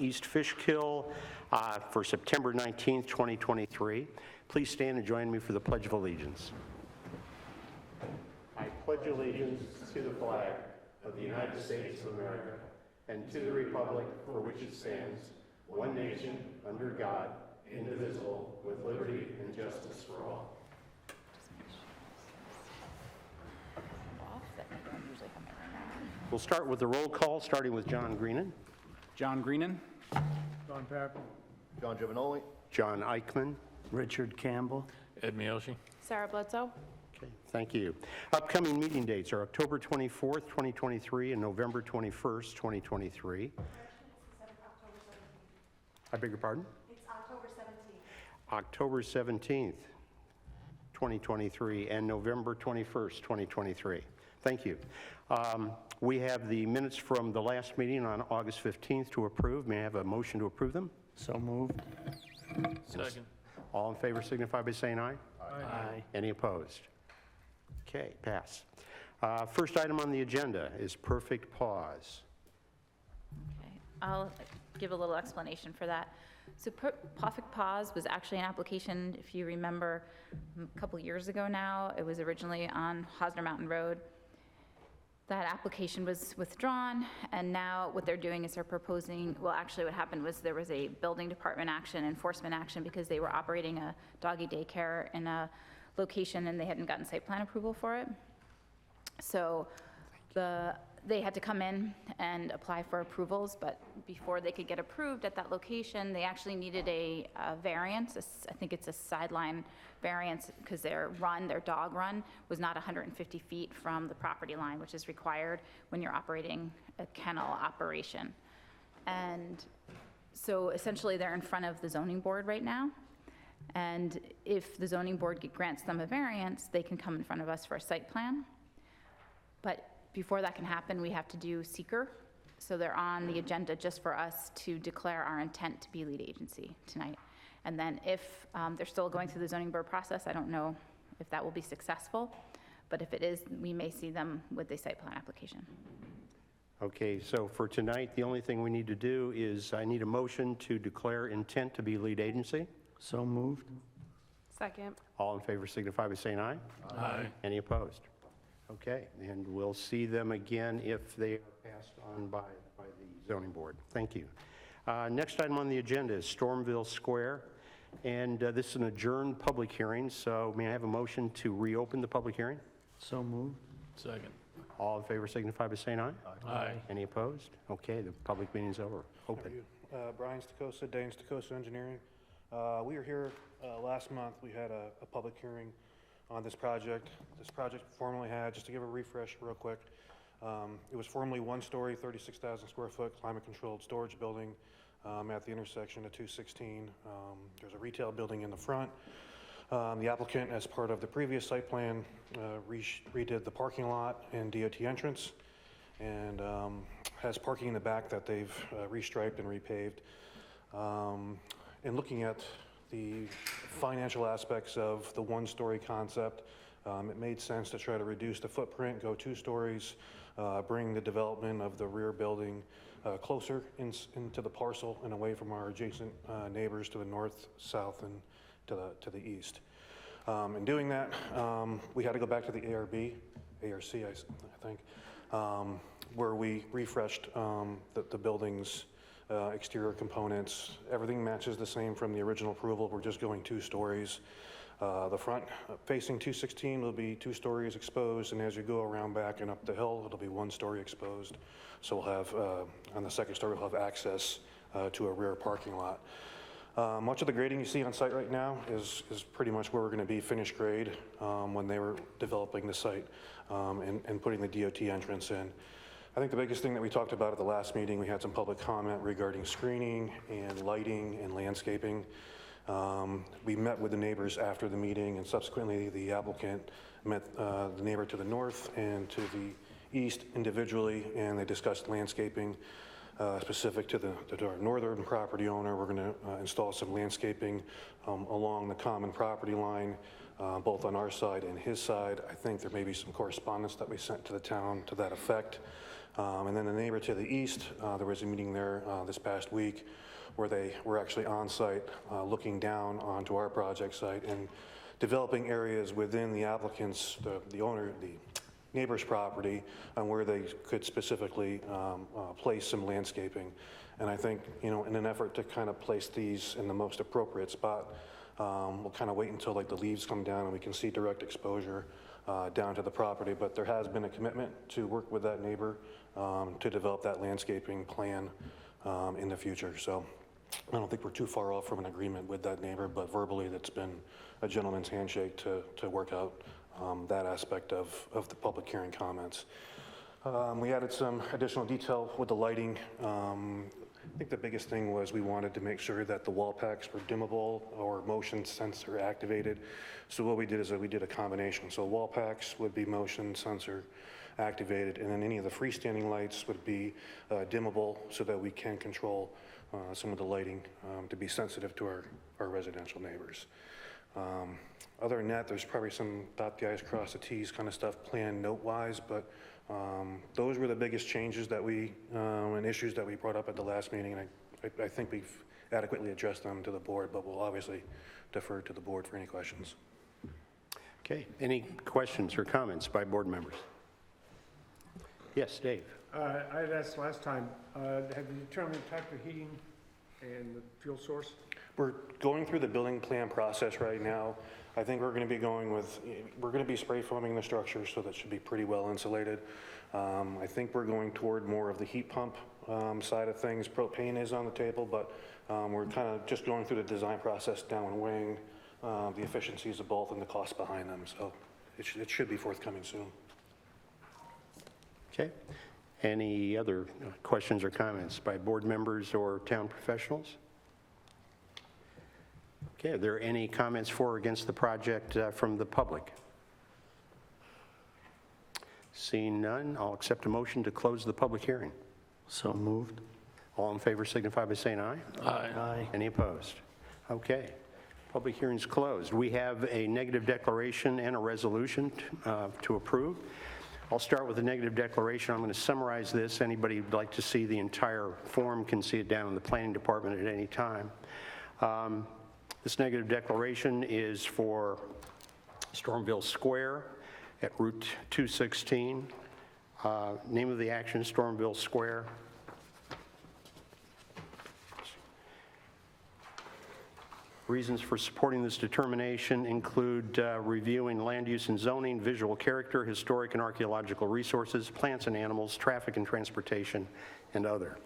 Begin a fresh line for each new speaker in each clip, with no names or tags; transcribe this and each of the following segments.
East Fishkill for September 19th, 2023. Please stand and join me for the Pledge of Allegiance. I pledge allegiance to the flag of the United States of America and to the republic for which it stands, one nation, under God, indivisible, with liberty and justice for all. We'll start with the roll call, starting with John Greenan.
John Greenan.
Don Pappen.
John Giovanoli.
John Eichman.
Richard Campbell.
Ed Miyoshi.
Sarah Bledsoe.
Okay, thank you. Upcoming meeting dates are October 24th, 2023 and November 21st, 2023. I beg your pardon?
It's October 17th.
October 17th, 2023 and November 21st, 2023. Thank you. We have the minutes from the last meeting on August 15th to approve. May I have a motion to approve them?
So moved.
Second.
All in favor signify by saying aye.
Aye.
Any opposed? Okay, pass. First item on the agenda is perfect pause.
Okay, I'll give a little explanation for that. So Perfect Pause was actually an application, if you remember, a couple years ago now. It was originally on Hosner Mountain Road. That application was withdrawn, and now what they're doing is they're proposing, well, actually what happened was there was a building department action, enforcement action, because they were operating a doggy daycare in a location and they hadn't gotten site plan approval for it. So they had to come in and apply for approvals, but before they could get approved at that location, they actually needed a variance. I think it's a sideline variance because their dog run was not 150 feet from the property line, which is required when you're operating a kennel operation. And so essentially they're in front of the zoning board right now. And if the zoning board grants them a variance, they can come in front of us for a site plan. But before that can happen, we have to do seeker. So they're on the agenda just for us to declare our intent to be lead agency tonight. And then if they're still going through the zoning board process, I don't know if that will be successful, but if it is, we may see them with the site plan application.
Okay, so for tonight, the only thing we need to do is I need a motion to declare intent to be lead agency.
So moved.
Second.
All in favor signify by saying aye.
Aye.
Any opposed? Okay, and we'll see them again if they are passed on by the zoning board. Thank you. Next item on the agenda is Stormville Square, and this is an adjourned public hearing, so may I have a motion to reopen the public hearing?
So moved.
Second.
All in favor signify by saying aye.
Aye.
Any opposed? Okay, the public meeting's over. Open.
Brian Stacosa, Dane Stacosa Engineering. We were here last month. We had a public hearing on this project. This project formerly had, just to give a refresh real quick, it was formerly one-story, 36,000 square foot climate-controlled storage building at the intersection of 216. There's a retail building in the front. The applicant, as part of the previous site plan, redid the parking lot and DOT entrance, and has parking in the back that they've restriped and repaved. In looking at the financial aspects of the one-story concept, it made sense to try to reduce the footprint, go 2 stories, bring the development of the rear building closer into the parcel and away from our adjacent neighbors to the north, south, and to the east. In doing that, we had to go back to the ARC, I think, where we refreshed the building's exterior components. Everything matches the same from the original approval. We're just going 2 stories. The front facing 216 will be 2 stories exposed, and as you go around back and up the hill, it'll be 1 story exposed. So we'll have, on the 2nd story, we'll have access to a rear parking lot. Much of the grading you see on site right now is pretty much where we're going to be finished grade when they were developing the site and putting the DOT entrance in. I think the biggest thing that we talked about at the last meeting, we had some public comment regarding screening and lighting and landscaping. We met with the neighbors after the meeting, and subsequently the applicant met the neighbor to the north and to the east individually, and they discussed landscaping specific to our northern property owner. We're going to install some landscaping along the common property line, both on our side and his side. I think there may be some correspondence that we sent to the town to that effect. And then the neighbor to the east, there was a meeting there this past week where they were actually on site looking down onto our project site and developing areas within the applicant's, the owner, the neighbor's property on where they could specifically place some landscaping. And I think, you know, in an effort to kind of place these in the most appropriate spot, we'll kind of wait until like the leaves come down and we can see direct exposure down to the property. But there has been a commitment to work with that neighbor to develop that landscaping plan in the future. So I don't think we're too far off from an agreement with that neighbor, but verbally that's been a gentleman's handshake to work out that aspect of the public hearing comments. We added some additional detail with the lighting. I think the biggest thing was we wanted to make sure that the wall packs were dimmable or motion sensor activated. So what we did is that we did a combination. So wall packs would be motion sensor activated, and then any of the freestanding lights would be dimmable so that we can control some of the lighting to be sensitive to our residential neighbors. Other than that, there's probably some dot the i's, cross the t's kind of stuff planned note-wise, but those were the biggest changes that we, and issues that we brought up at the last meeting, and I think we've adequately addressed them to the board, but we'll obviously defer to the board for any questions.
Okay, any questions or comments by board members? Yes, Dave.
I had asked last time, have you determined the type of heating and the fuel source?
We're going through the building plan process right now. I think we're going to be going with, we're going to be spray foaming the structure, so that should be pretty well insulated. I think we're going toward more of the heat pump side of things. Propane is on the table, but we're kind of just going through the design process now and weighing the efficiencies of both and the cost behind them. So it should be forthcoming soon.
Okay. Any other questions or comments by board members or town professionals? Okay, are there any comments for or against the project from the public? Seeing none, I'll accept a motion to close the public hearing.
So moved.
All in favor signify by saying aye.
Aye.
Aye.
Any opposed? Okay, public hearing's closed. We have a negative declaration and a resolution to approve. I'll start with the negative declaration. I'm going to summarize this. Anybody who'd like to see the entire form can see it down in the planning department at any time. This negative declaration is for Stormville Square at Route 216. Name of the action, Stormville Square. Reasons for supporting this determination include reviewing land use and zoning, visual character, historic and archaeological resources, plants and animals, traffic and transportation, and other.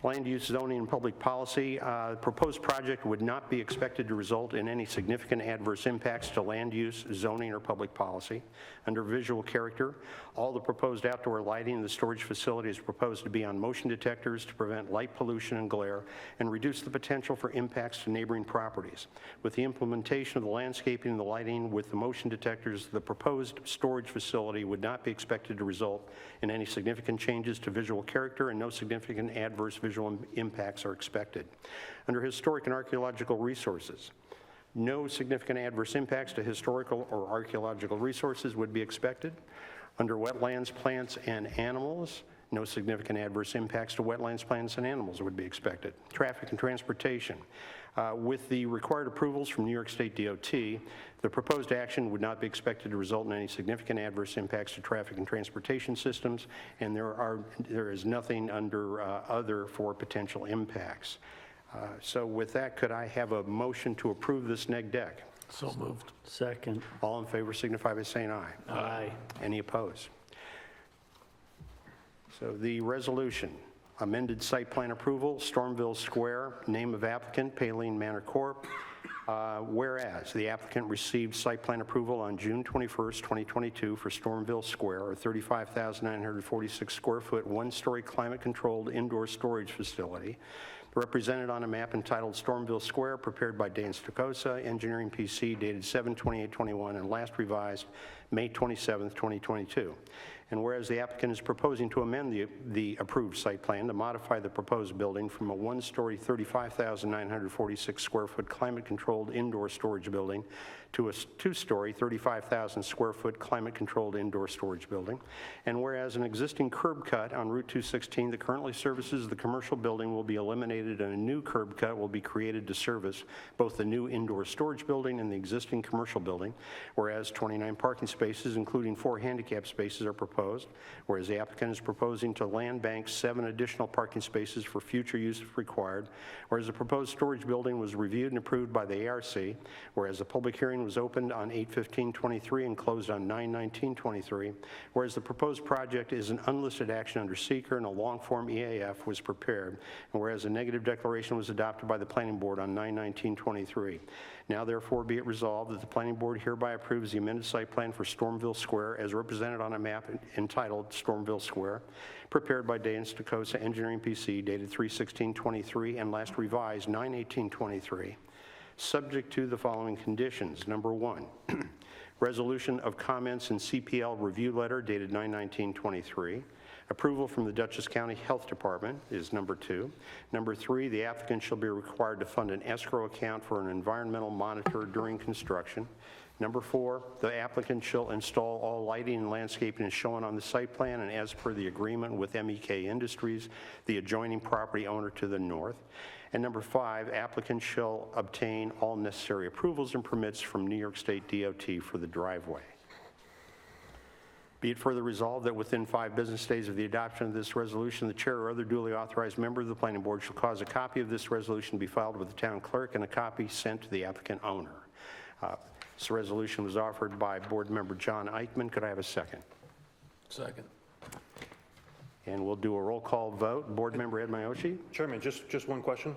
Land use, zoning, and public policy. The proposed project would not be expected to result in any significant adverse impacts to land use, zoning, or public policy. Under visual character, all the proposed outdoor lighting in the storage facility is proposed to be on motion detectors to prevent light pollution and glare and reduce the potential for impacts to neighboring properties. With the implementation of the landscaping and the lighting with the motion detectors, the proposed storage facility would not be expected to result in any significant changes to visual character, and no significant adverse visual impacts are expected. Under historic and archaeological resources, no significant adverse impacts to historical or archaeological resources would be expected. Under wetlands, plants, and animals, no significant adverse impacts to wetlands, plants, and animals would be expected. Traffic and transportation. With the required approvals from New York State DOT, the proposed action would not be expected to result in any significant adverse impacts to traffic and transportation systems, and there is nothing under other for potential impacts. So with that, could I have a motion to approve this neg deck?
So moved.
Second.
All in favor signify by saying aye.
Aye.
Any opposed? So the resolution, amended site plan approval, Stormville Square, name of applicant, Paline Manor Corp. Whereas the applicant received site plan approval on June 21st, 2022 for Stormville Square, a 35,946 square foot, one-story climate-controlled indoor storage facility, represented on a map entitled Stormville Square, prepared by Dane Stokosa, Engineering PC, dated 7/28/21, and last revised May 27th, 2022. And whereas the applicant is proposing to amend the approved site plan to modify the proposed building from a one-story, 35,946 square foot climate-controlled indoor storage building to a two-story, 35,000 square foot climate-controlled indoor storage building. And whereas an existing curb cut on Route 216 that currently services the commercial building will be eliminated and a new curb cut will be created to service both the new indoor storage building and the existing commercial building. Whereas 29 parking spaces, including 4 handicap spaces, are proposed. Whereas the applicant is proposing to land bank 7 additional parking spaces for future use if required. Whereas the proposed storage building was reviewed and approved by the ARC. Whereas the public hearing was opened on 8/15/23 and closed on 9/19/23. Whereas the proposed project is an unlisted action under seeker and a long-form EAF was prepared. And whereas a negative declaration was adopted by the planning board on 9/19/23. Now therefore be it resolved that the planning board hereby approves the amended site plan for Stormville Square as represented on a map entitled Stormville Square, prepared by Danes Tacosa Engineering PC, dated 3/16/23 and last revised 9/18/23. Subject to the following conditions. Number 1, resolution of comments in CPL review letter dated 9/19/23. Approval from the Dutchess County Health Department is number 2. Number 3, the applicant shall be required to fund an escrow account for an environmental monitor during construction. Number 4, the applicant shall install all lighting and landscaping as shown on the site plan and as per the agreement with MEK Industries, the adjoining property owner to the north. And number 5, applicant shall obtain all necessary approvals and permits from New York State DOT for the driveway. Be it further resolved that within 5 business days of the adoption of this resolution, the chair or other duly authorized member of the planning board shall cause a copy of this resolution to be filed with the town clerk and a copy sent to the applicant owner. This resolution was offered by board member John Eichman. Could I have a second?
Second.
And we'll do a roll call vote. Board member Ed Miyoshi?
Chairman, just one question.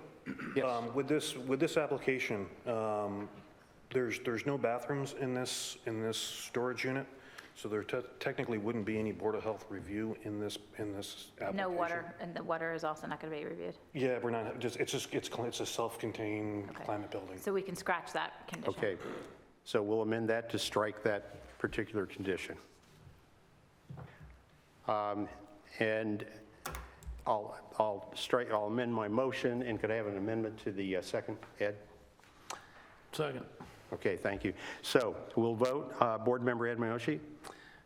Yes.
With this application, there's no bathrooms in this storage unit, so there technically wouldn't be any Board of Health review in this application.
No water, and the water is also not going to be reviewed.
Yeah, we're not, it's a self-contained
Okay.
climate building.
So we can scratch that condition.
Okay. So we'll amend that to strike that particular condition. And I'll amend my motion, and could I have an amendment to the second, Ed?
Second.
Okay, thank you. So we'll vote. Board member Ed Miyoshi?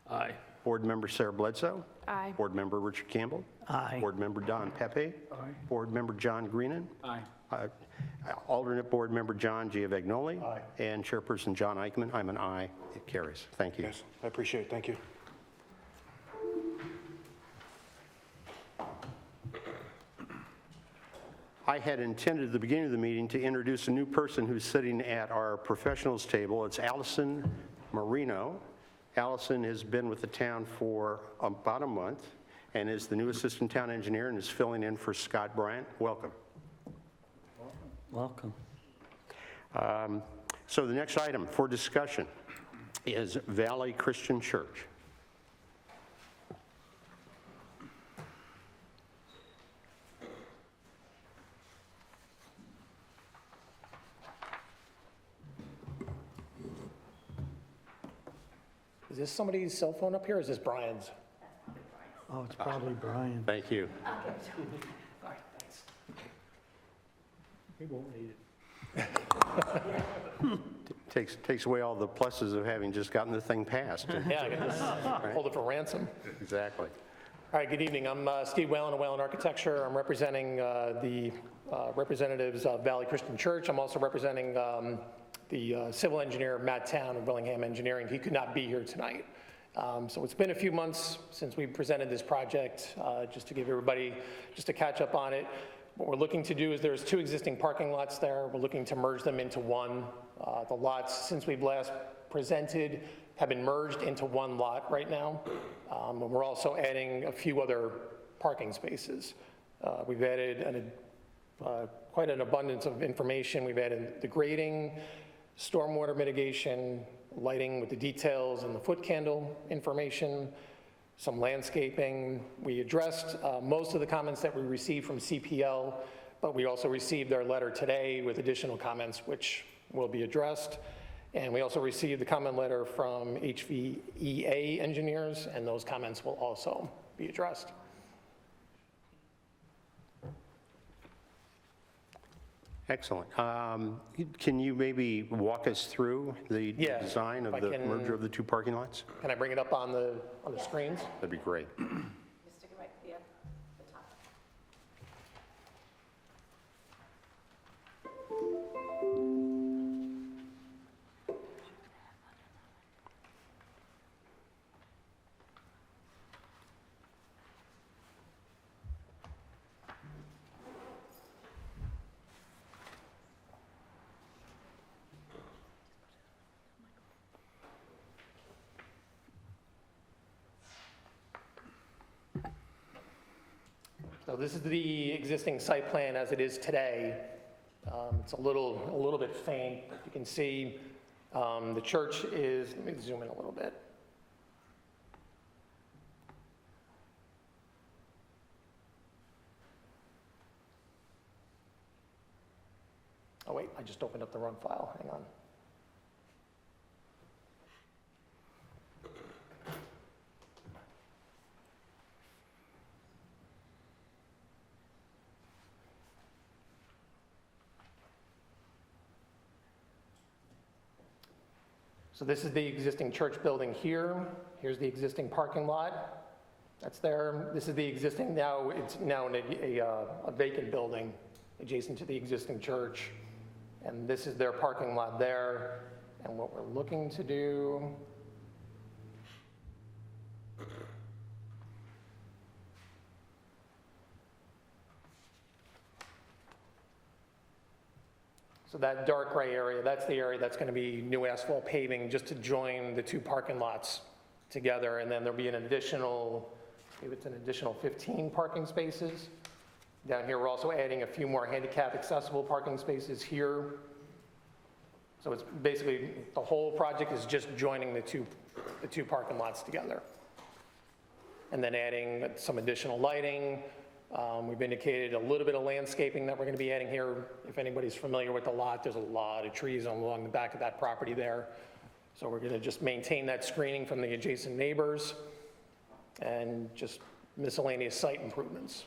Aye.
Board member Sarah Bledsoe?
Aye.
Board member Richard Campbell?
Aye.
Board member Don Pepe?
Aye.
Board member John Greenan?
Aye.
Alternate board member John Giavagnoli? Aye. And chairperson John Eichman? I'm an aye. It carries. Thank you.
Yes, I appreciate it, thank you.
I had intended at the beginning of the meeting to introduce a new person who's sitting at our professionals table. It's Allison Marino. Allison has been with the town for about a month and is the new assistant town engineer and is filling in for Scott Bryant. Welcome.
Welcome.
So the next item for discussion is Valley Christian Church.
Is this somebody's cell phone up here, or is this Brian's?
Oh, it's probably Brian.
Thank you.
He won't need it.
Takes away all the pluses of having just gotten the thing passed.
Yeah, I got this. Hold it for ransom.
Exactly.
All right, good evening. I'm Steve Whalen of Whalen Architecture. I'm representing the representatives of Valley Christian Church. I'm also representing the civil engineer, Matt Town of Willingham Engineering. He could not be here tonight. So it's been a few months since we presented this project, just to give everybody just to catch up on it. What we're looking to do is there's 2 existing parking lots there. We're looking to merge them into one. The lots, since we've last presented, have been merged into one lot right now. And we're also adding a few other parking spaces. We've added quite an abundance of information. We've added the grading, stormwater mitigation, lighting with the details and the foot candle information, some landscaping. We addressed most of the comments that we received from CPL, but we also received their letter today with additional comments which will be addressed. And we also received the comment letter from HVEA engineers, and those comments will also be addressed.
Excellent. Can you maybe walk us through the
Yeah,
design of
if I
the
can-
merger of the two parking lots?
Can I bring it up on the screens?
That'd be great.
Just stick it right to the top.
So this is the existing site plan as it is today. It's a little bit faint. You can see the church is, let me zoom in a little bit. Oh wait, I just opened up the wrong file, hang on. So this is the existing church building here. Here's the existing parking lot. That's there. This is the existing, now it's now a vacant building adjacent to the existing church. And this is their parking lot there. And what we're looking to do, so that dark gray area, that's the area that's going to be new asphalt paving just to join the two parking lots together. And then there'll be an additional, maybe it's an additional 15 parking spaces. Down here, we're also adding a few more handicap accessible parking spaces here. So it's basically, the whole project is just joining the two parking lots together. And then adding some additional lighting. We've indicated a little bit of landscaping that we're going to be adding here. If anybody's familiar with the lot, there's a lot of trees along the back of that property there. So we're going to just maintain that screening from the adjacent neighbors and just miscellaneous site improvements.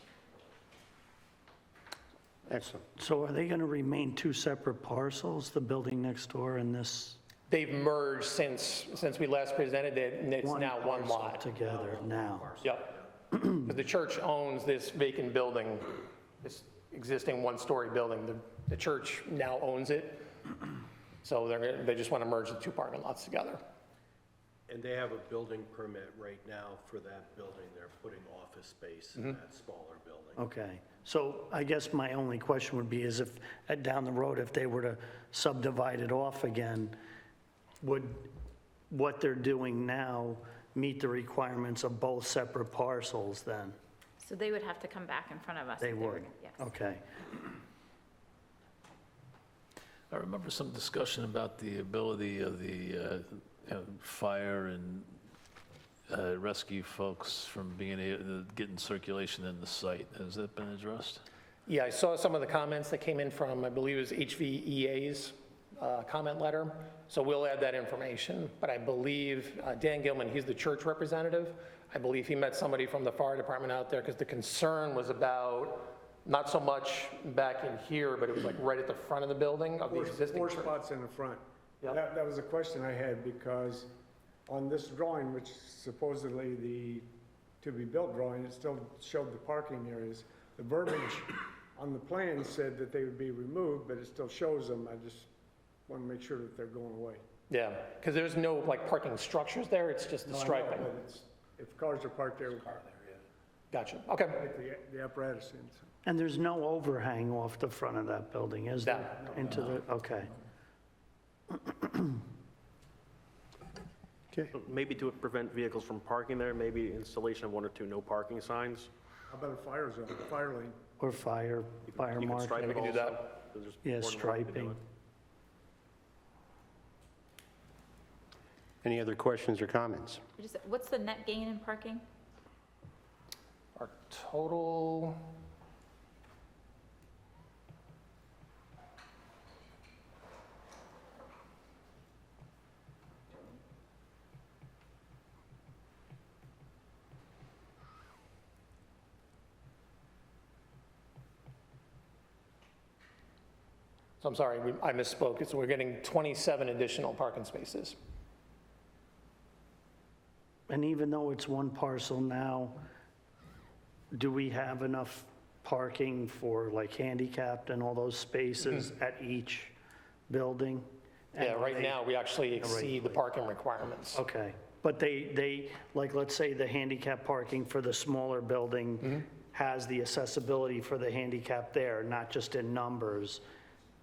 Excellent.
So are they going to remain two separate parcels, the building next door and this?
They've merged since we last presented it, and it's now one
parcel
lot.
Together now.
Yep. But the church owns this vacant building, this existing one-story building. The church now owns it, so they just want to merge the two parking lots together.
And they have a building permit right now for that building. They're putting office space in that smaller building.
Okay. So I guess my only question would be is if, down the road, if they were to subdivide it off again, would what they're doing now meet the requirements of both separate parcels then?
So they would have to come back in front of us.
They
if were-
would?
Yes.
Okay.
I remember some discussion about the ability of the fire and rescue folks from being able to get in circulation in the site. Has that been addressed?
Yeah, I saw some of the comments that came in from, I believe it was HVEA's comment letter, so we'll add that information. But I believe Dan Gilman, he's the church representative, I believe he met somebody from the fire department out there because the concern was about not so much back in here, but it was like right at the front of the building of the existing
Four
church.
spots in the front.
Yep.
That was a question I had because on this drawing, which supposedly the to-be-built drawing, it still showed the parking areas. The verbiage on the plan said that they would be removed, but it still shows them. I just want to make sure that they're going away.
Yeah, because there's no like parking structures there, it's just the
No, I know,
striping.
but it's- If cars are parked there,
Gotcha, okay.
like the apparatus in.
And there's no overhang off the front of that building, is there? Into the, okay.
Okay.
Maybe to prevent vehicles from parking there, maybe installation of one or two no parking signs.
How about a fire zone, fire lane?
Or fire
You can
mark.
stripe
Yeah, we
it
can do
also.
that.
'Cause there's
Yeah,
more than one way to do
striping.
it.
Any other questions or comments?
What's the net gain in parking?
Our total, So I'm sorry, I misspoke. So we're getting 27 additional parking spaces.
And even though it's one parcel now, do we have enough parking for like handicapped and all those spaces at each building? And
Yeah,
are
right
they-
now, we actually exceed the parking requirements.
Okay, but they, like, let's say the handicap parking for the smaller building has the accessibility for the handicap there, not just in numbers,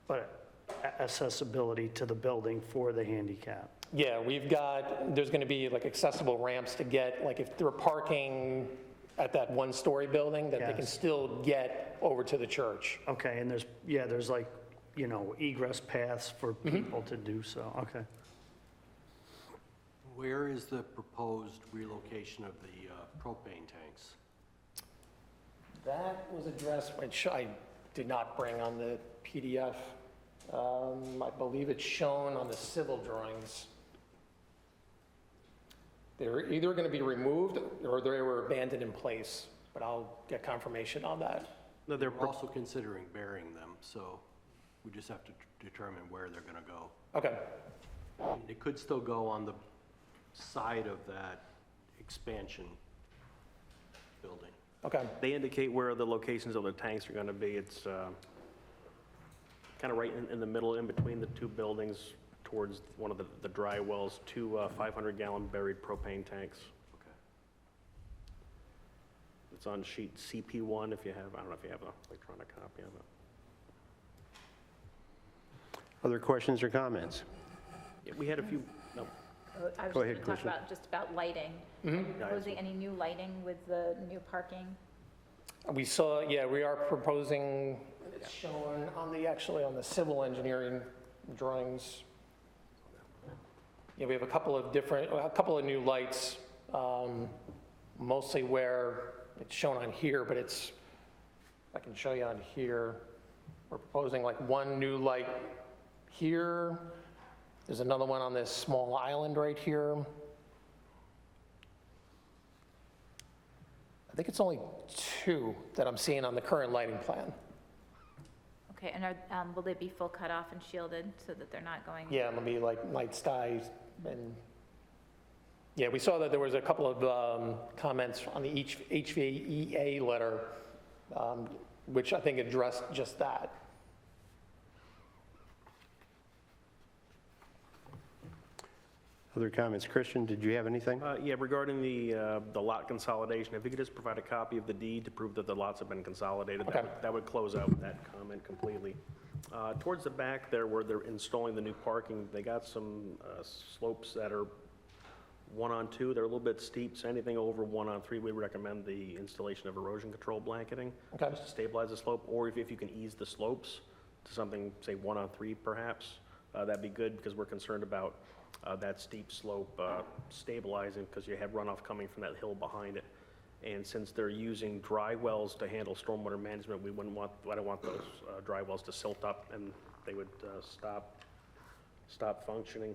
but accessibility to the building for the handicap.
Yeah, there's going to be like accessible ramps to get, like if they're parking at that one-story building, that they can
Yes.
still get over to the church.
Okay, and there's like, egress paths for people to do so, okay.
Where is the proposed relocation of the propane tanks?
That was addressed, which I did not bring on the PDF. I believe it's shown on the civil drawings. They're either going to be removed or they were abandoned in place, but I'll get confirmation on that.
No,
We're also considering burying them, so we just have to determine where they're going to go.
Okay,
It could still go on the side of that expansion building.
okay.
They indicate where the locations of the tanks are going to be. It's kind of right in the middle, in between the two buildings, towards one of the dry wells, two 500-gallon buried propane tanks.
Okay.
It's on sheet CP1 if you have, I don't know if you have an electronic copy of it.
Other questions or comments?
Yeah, we had a few, no,
I was
Go
just
ahead,
going to talk
Christian.
just about lighting. Are you proposing any new lighting with the new parking?
We saw, yeah, we are proposing, it's shown actually on the civil engineering drawings. Yeah, we have a couple of new lights, mostly where it's shown on here, but I can show you on here. We're proposing like one new light here. There's another one on this small island right here. I think it's only two that I'm seeing on the current lighting plan.
Okay, and will they be full cutoff and shielded so that they're not going?
Yeah, it'll be like night skies and, yeah, we saw that there was a couple of comments on the HVEA letter, which I think addressed just that.
Other comments? Christian, did you have anything?
Yeah, regarding the lot consolidation, if you could just provide a copy of the deed to prove that the lots have been consolidated,
Okay.
that would close out that comment completely. Towards the back there where they're installing the new parking, they got some slopes that are 1-on-2. They're a little bit steep, so anything over 1-on-3, we recommend the installation of erosion control blanketing.
Okay.
Just to stabilize the slope, or if you can ease the slopes to something, say 1-on-3 perhaps, that'd be good, because we're concerned about that steep slope stabilizing, because you have runoff coming from that hill behind it. And since they're using dry wells to handle stormwater management, I don't want those dry wells to silt up and they would stop functioning.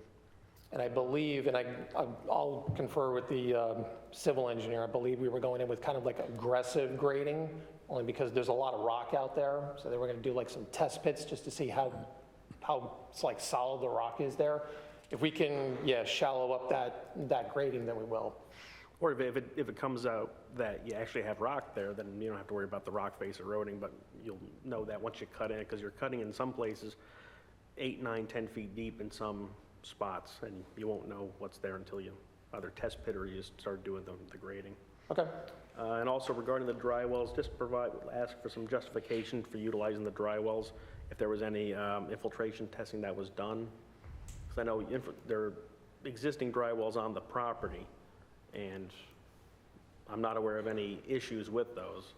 And I believe, and I'll confer with the civil engineer, I believe we were going in with kind of like aggressive grading, only because there's a lot of rock out there. So they were going to do like some test pits just to see how it's like solid the rock is there. If we can, yeah, shallow up that grading, then we will.
Or if it comes out that you actually have rock there, then you don't have to worry about the rock face eroding, but you'll know that once you cut in it, because you're cutting in some places 8, 9, 10 feet deep in some spots, and you won't know what's there until you either test pit or you start doing the grading.
Okay.
And also regarding the dry wells, just ask for some justification for utilizing the dry wells, if there was any infiltration testing that was done. Because I know there are existing dry wells on the property, and I'm not aware of any issues with those.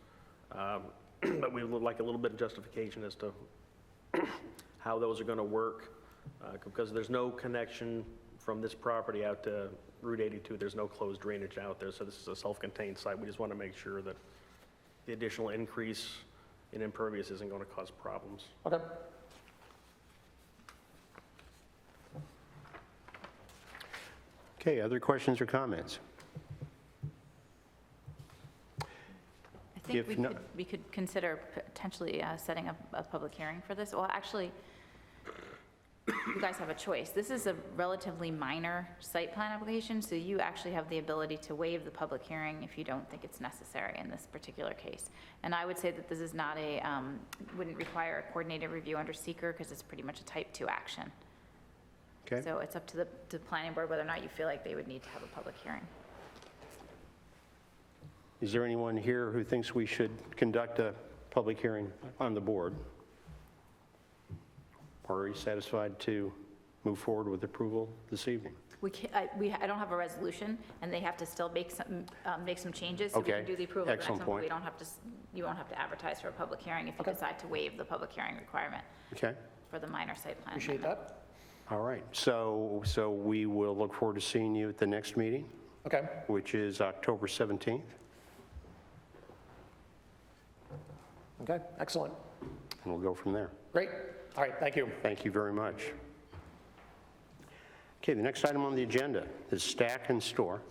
But we would like a little bit of justification as to how those are going to work, because there's no connection from this property out to Route 82. There's no closed drainage out there, so this is a self-contained site. We just want to make sure that the additional increase in impervious isn't going to cause problems.
Okay.
Okay, other questions or comments?
I think
If not-
we could consider potentially setting up a public hearing for this. Well, actually, you guys have a choice. This is a relatively minor site plan application, so you actually have the ability to waive the public hearing if you don't think it's necessary in this particular case. And I would say that this is not a, wouldn't require a coordinated review under seeker because it's pretty much a type 2 action.
Okay?
So it's up to the planning board whether or not you feel like they would need to have a public hearing.
Is there anyone here who thinks we should conduct a public hearing on the board? Or are you satisfied to move forward with approval this evening?
I don't have a resolution, and they have to still make some changes. So we
Okay.
can do the approval at the next
Excellent
one, but
point.
we don't have to, you won't have to advertise for a public hearing if you decide to waive the public hearing requirement
Okay?
for the minor site plan
Appreciate
amendment.
that.
All right. So we will look forward to seeing you at the next meeting,
Okay.
which is October 17th,
Okay, excellent.
and we'll go from there.
Great. All right, thank you.
Thank you very much. Okay, the next item on the agenda is Stack and Store.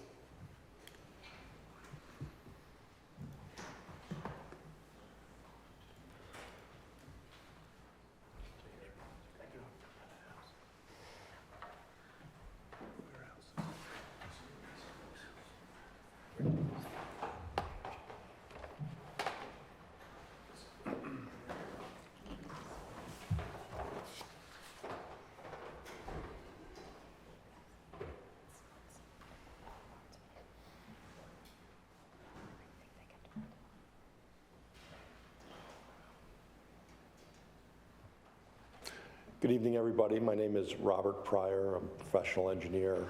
Good evening, everybody. My name is Robert Pryor. I'm a professional engineer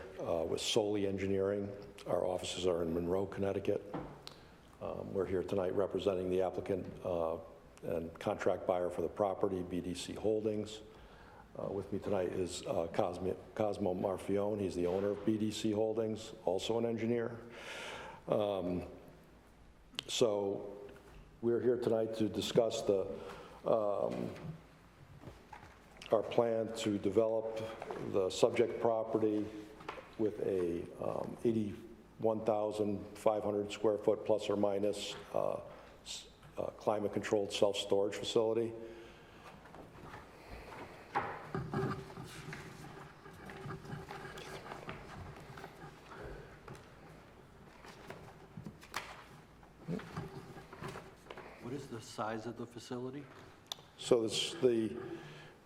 with Soley Engineering. Our offices are in Monroe, Connecticut. We're here tonight representing the applicant and contract buyer for the property, BDC Holdings. With me tonight is Cosmo Marfione. He's the owner of BDC Holdings, also an engineer. So we're here tonight to discuss our plan to develop the subject property with a 81,500 square foot plus or minus climate-controlled self-storage facility.
What is the size of the facility?
So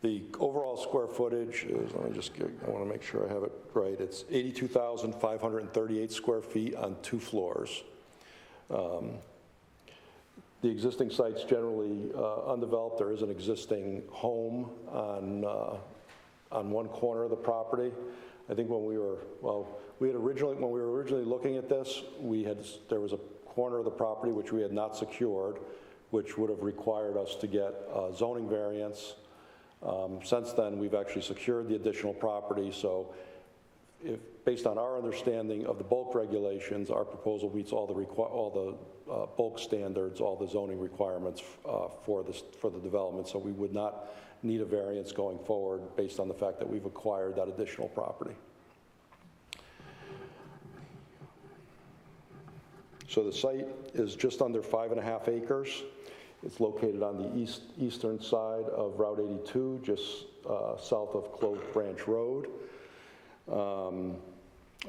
the overall square footage is, let me just get, I want to make sure I have it right. It's 82,538 square feet on 2 floors. The existing site's generally undeveloped. There is an existing home on one corner of the property. I think when we were originally looking at this, there was a corner of the property which we had not secured, which would have required us to get a zoning variance. Since then, we've actually secured the additional property, so based on our understanding of the bulk regulations, our proposal meets all the bulk standards, all the zoning requirements for the development, so we would not need a variance going forward based on the fact that we've acquired that additional property. So the site is just under 5.5 acres. It's located on the eastern side of Route 82, just south of Clove Branch Road.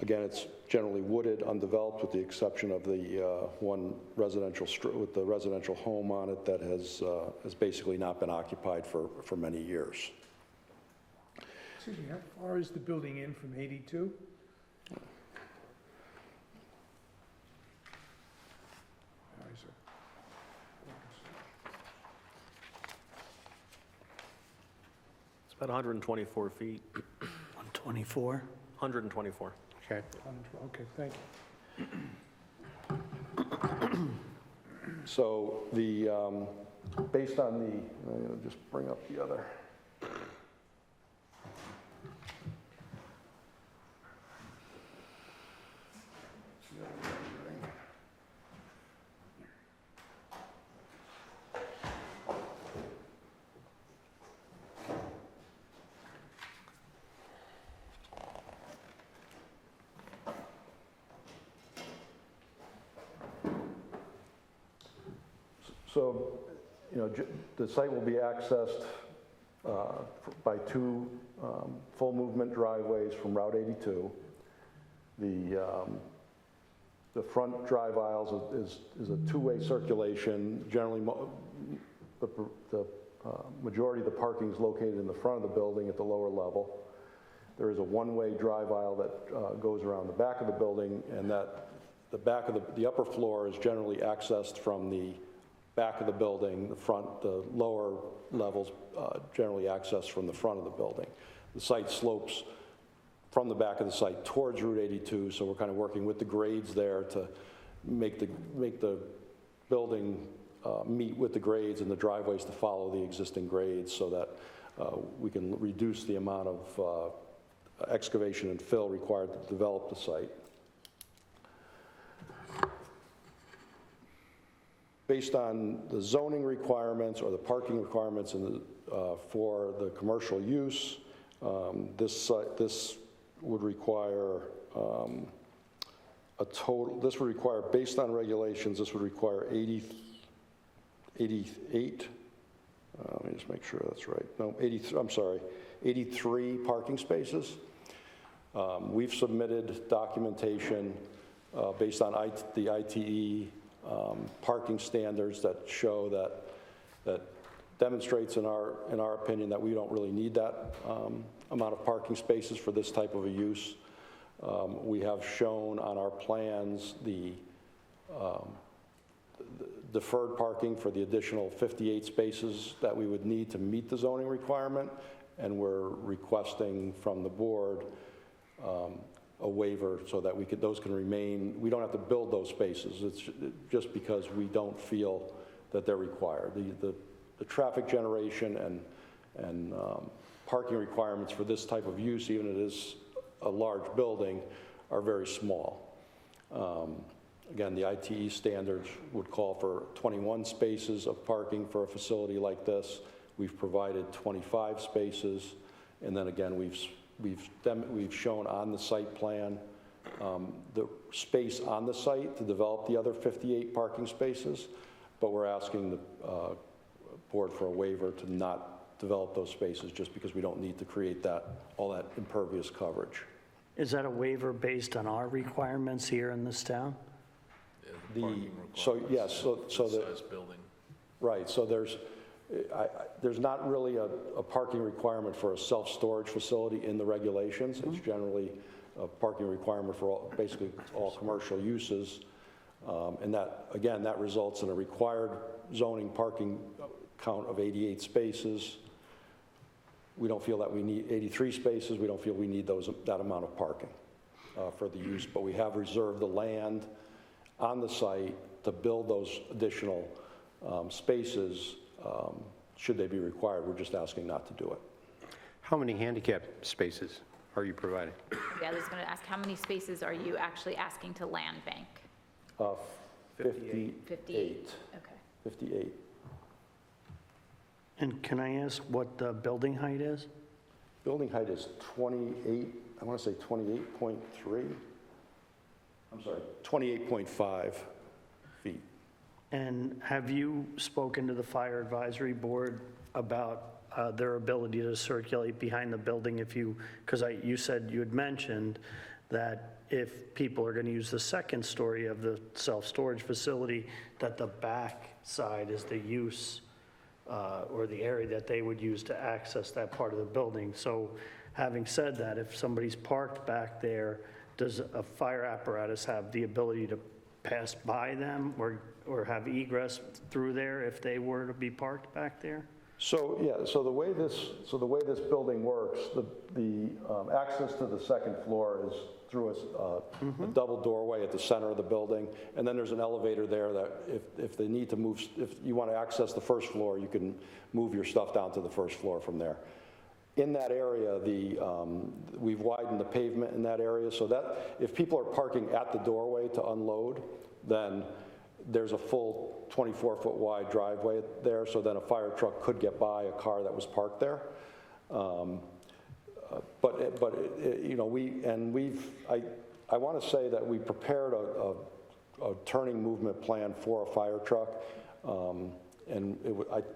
Again, it's generally wooded, undeveloped, with the exception of the one residential with the residential home on it that has basically not been occupied for many years.
Excuse me, how far is the building in from 82?
It's about 124 feet,
124?
124.
Okay.
Okay, thank you.
So based on I'll just bring up the other. So, the site will be accessed by two full movement driveways from Route 82. The front drive aisles is a two-way circulation. Generally, the majority of the parking is located in the front of the building at the lower level. There is a one-way drive aisle that goes around the back of the building, and that the back of the upper floor is generally accessed from the back of the building. The lower levels generally accessed from the front of the building. The site slopes from the back of the site towards Route 82, so we're kind of working with the grades there to make the building meet with the grades and the driveways to follow the existing grades so that we can reduce the amount of excavation and fill required to develop the site. Based on the zoning requirements or the parking requirements for the commercial use, this would require based on regulations, this would require 88, let me just make sure that's right. No, 83 parking spaces. We've submitted documentation based on the ITE parking standards that show that demonstrates in our opinion that we don't really need that amount of parking spaces for this type of a use. We have shown on our plans the deferred parking for the additional 58 spaces that we would need to meet the zoning requirement, and we're requesting from the board a waiver so that those can remain. We don't have to build those spaces. It's just because we don't feel that they're required. The traffic generation and parking requirements for this type of use, even if it is a large building, are very small. Again, the ITE standards would call for 21 spaces of parking for a facility like this. We've provided 25 spaces, and then again, we've shown on the site plan the space on the site to develop the other 58 parking spaces, but we're asking the board for a waiver to not develop those spaces just because we don't need to create all that impervious coverage.
Is that a waiver based on our requirements here in this town?
Size building.
Right, so there's not really a parking requirement for a self-storage facility in the regulations. It's generally a parking requirement for basically all commercial uses. And that, again, that results in a required zoning parking count of 88 spaces. We don't feel that we need 83 spaces. We don't feel we need that amount of parking for the use, but we have reserved the land on the site to build those additional spaces should they be required. We're just asking not to do it.
How many handicap spaces are you providing?
Yeah, I was going to ask, how many spaces are you actually asking to land bank?
58.
58, okay.
58.
And can I ask what the building height is?
Building height is 28, I want to say 28.3. I'm sorry, 28.5 feet.
And have you spoken to the fire advisory board about their ability to circulate behind the building because you said you had mentioned that if people are going to use the second story of the self-storage facility, that the back side is the use or the area that they would use to access that part of the building. So having said that, if somebody's parked back there, does a fire apparatus have the ability to pass by them or have egress through there if they were to be parked back there?
So yeah, so the way this building works, the access to the second floor is through a double doorway at the center of the building, and then there's an elevator there that if they need to move, if you want to access the first floor, you can move your stuff down to the first floor from there. In that area, we've widened the pavement in that area so that if people are parking at the doorway to unload, then there's a full 24-foot wide driveway there, so then a fire truck could get by a car that was parked there. You know, I want to say that we prepared a turning movement plan for a fire truck, and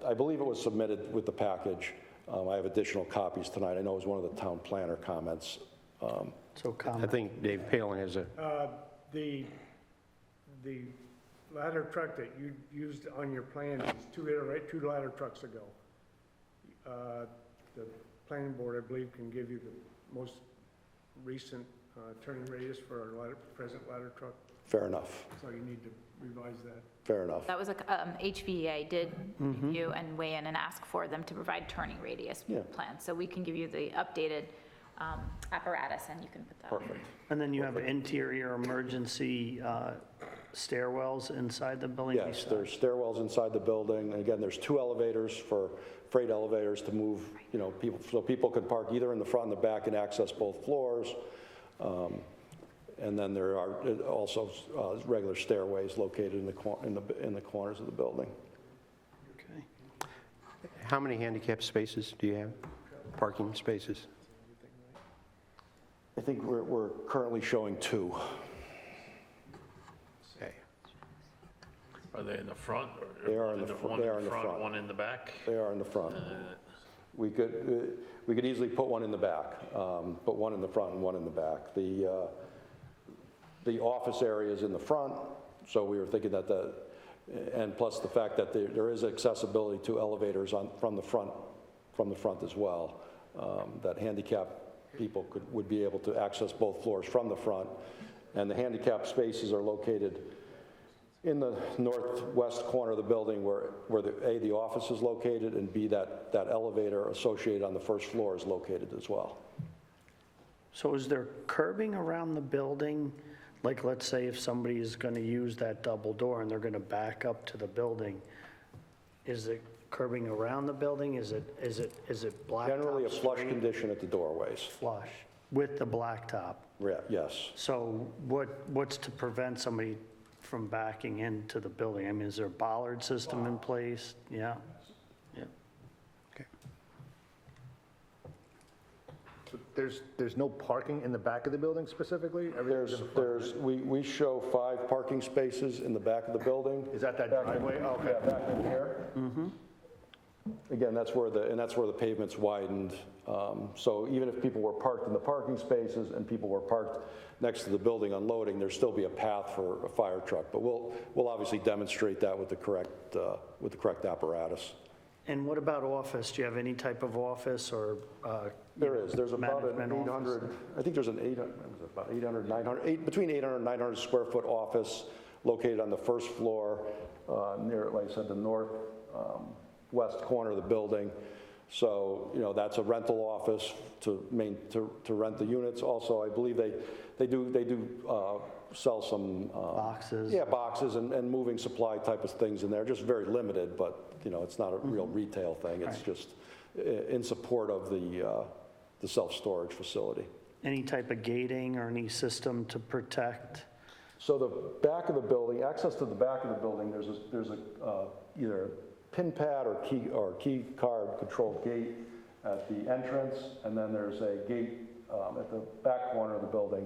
I believe it was submitted with the package. I have additional copies tonight. I know it was one of the town planner comments.
So
I
comment.
think Dave Palin has a,
The ladder truck that you used on your plan is two ladder trucks ago. The planning board, I believe, can give you the most recent turning radius for our present ladder truck,
Fair enough,
so you need to revise that.
fair enough.
That was, HVA did review and weigh in and ask for them to provide turning radius
Yeah.
plans. So we can give you the updated apparatus, and you can put that on.
Perfect.
And then you have interior emergency stairwells inside the building?
Yes, there's stairwells inside the building. And again, there's 2 elevators for freight elevators to move, people, so people can park either in the front and the back and access both floors. And then there are also regular stairways located in the corners of the building.
Okay.
how many handicap spaces do you have? Parking spaces?
I think we're currently showing 2.
Okay.
Are they in the front? or
They are in the
one
they are in the front.
One in the back?
They are in the front. We could easily put one in the back, put one in the front and one in the back. The office area is in the front, so we were thinking that and plus the fact that there is accessibility to elevators from the front as well, that handicap people would be able to access both floors from the front. And the handicap spaces are located in the northwest corner of the building where the office is located, and B, that elevator associated on the first floor is located as well.
So is there curbing around the building? Like, let's say if somebody is going to use that double door and they're going to back up to the building, is it curbing around the building? Is it blacktop?
Generally a flush
straight?
condition at the doorways.
Flush with the blacktop.
Yeah, yes.
So what's to prevent somebody from backing into the building? I mean, is there a bollard system in place? Yeah. Yeah.
There's no parking in the back of the building specifically? Everything's in the front?
We show 5 parking spaces in the back of the building.
Is that driveway? Oh, okay.
Yeah, back in here. Again, that's where the pavement's widened. So even if people were parked in the parking spaces and people were parked next to the building unloading, there'd still be a path for a fire truck. But we'll obviously demonstrate that with the correct apparatus.
And what about office? Do you have any type of office or?
There's about an
management
800,
office?
I think there's about 800, 900, between 800 and 900 square foot office located on the first floor near, like I said, the northwest corner of the building. So, that's a rental office to rent the units. Also, I believe they do sell some
Boxes?
Yeah, boxes and moving supply type of things in there. Just very limited, but it's not a real retail thing. It's just in support of the self-storage facility.
Any type of gating or any system to protect?
So the back of the building, access to the back of the building, there's either a pin pad or key card controlled gate at the entrance, and then there's a gate at the back corner of the building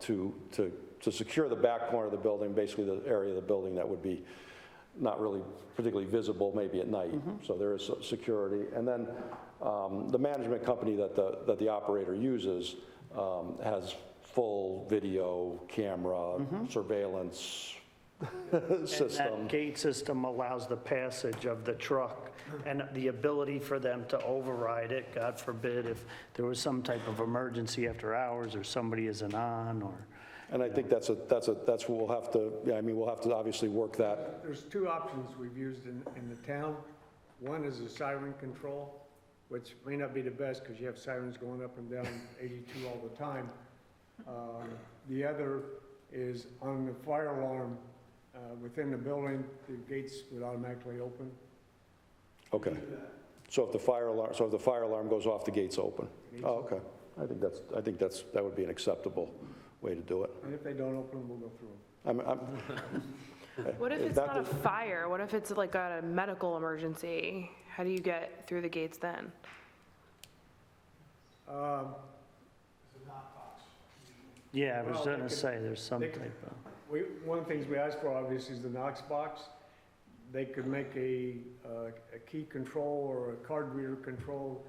to secure the back corner of the building, basically the area of the building that would be not really particularly visible, maybe at night. So there is security. And then the management company that the operator uses has full video camera surveillance system.
And that gate system allows the passage of the truck and the ability for them to override it, God forbid, if there was some type of emergency after hours or somebody isn't on or.
And I think that's what we'll have to, we'll have to obviously work that.
There's 2 options we've used in the town. One is a siren control, which may not be the best because you have sirens going up and down 82 all the time. The other is on the fire alarm within the building, the gates would automatically open.
Okay. So if the fire alarm goes off, the gates open. Oh, okay. I think that would be an acceptable way to do it.
And if they don't open, we'll go through them.
What if it's not a fire? What if it's like a medical emergency? How do you get through the gates then?
Yeah, I was
Well,
going
they
to
could-
say, there's some
they
type
could-
of.
One of the things we asked for, obviously, is the Knox box. they could make a key control or a card reader control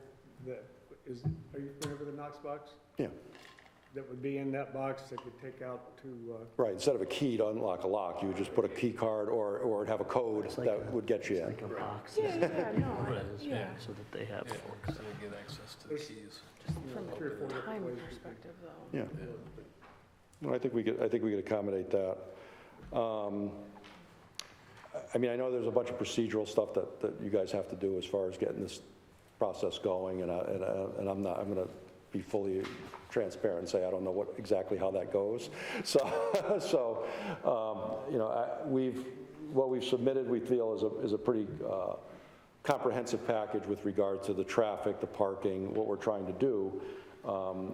that is, are you familiar with the Knox box?
Yeah,
That would be in that box that could take out to,
right, instead of a key to unlock a lock, you would just put a key card or have a code that would get you in.
Like a box,
Yeah, no, yeah.
so that they have.
So they get access to the keys.
From
Three or four
a
different
time
ways we could-
perspective, though.
Yeah. Well, I think we could accommodate that. I mean, I know there's a bunch of procedural stuff that you guys have to do as far as getting this process going, and I'm going to be fully transparent and say I don't know exactly how that goes. So, you know, what we've submitted, we feel is a pretty comprehensive package with regard to the traffic, the parking, what we're trying to do.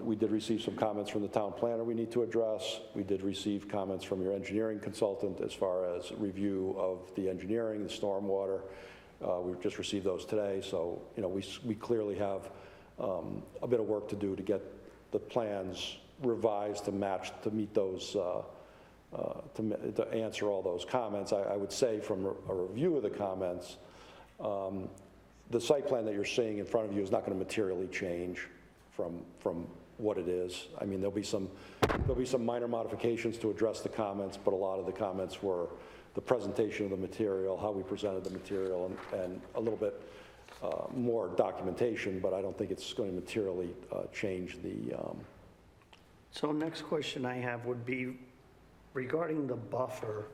We did receive some comments from the town planner we need to address. We did receive comments from your engineering consultant as far as review of the engineering, the stormwater. We've just received those today, so you know we clearly have a bit of work to do to get the plans revised to meet those to answer all those comments. I would say from a review of the comments, the site plan that you're seeing in front of you is not going to materially change from what it is. I mean, there'll be some minor modifications to address the comments, but a lot of the comments were the presentation of the material, how we presented the material, and a little bit more documentation, but I don't think it's going to materially change the...
So next question I have would be regarding the buffer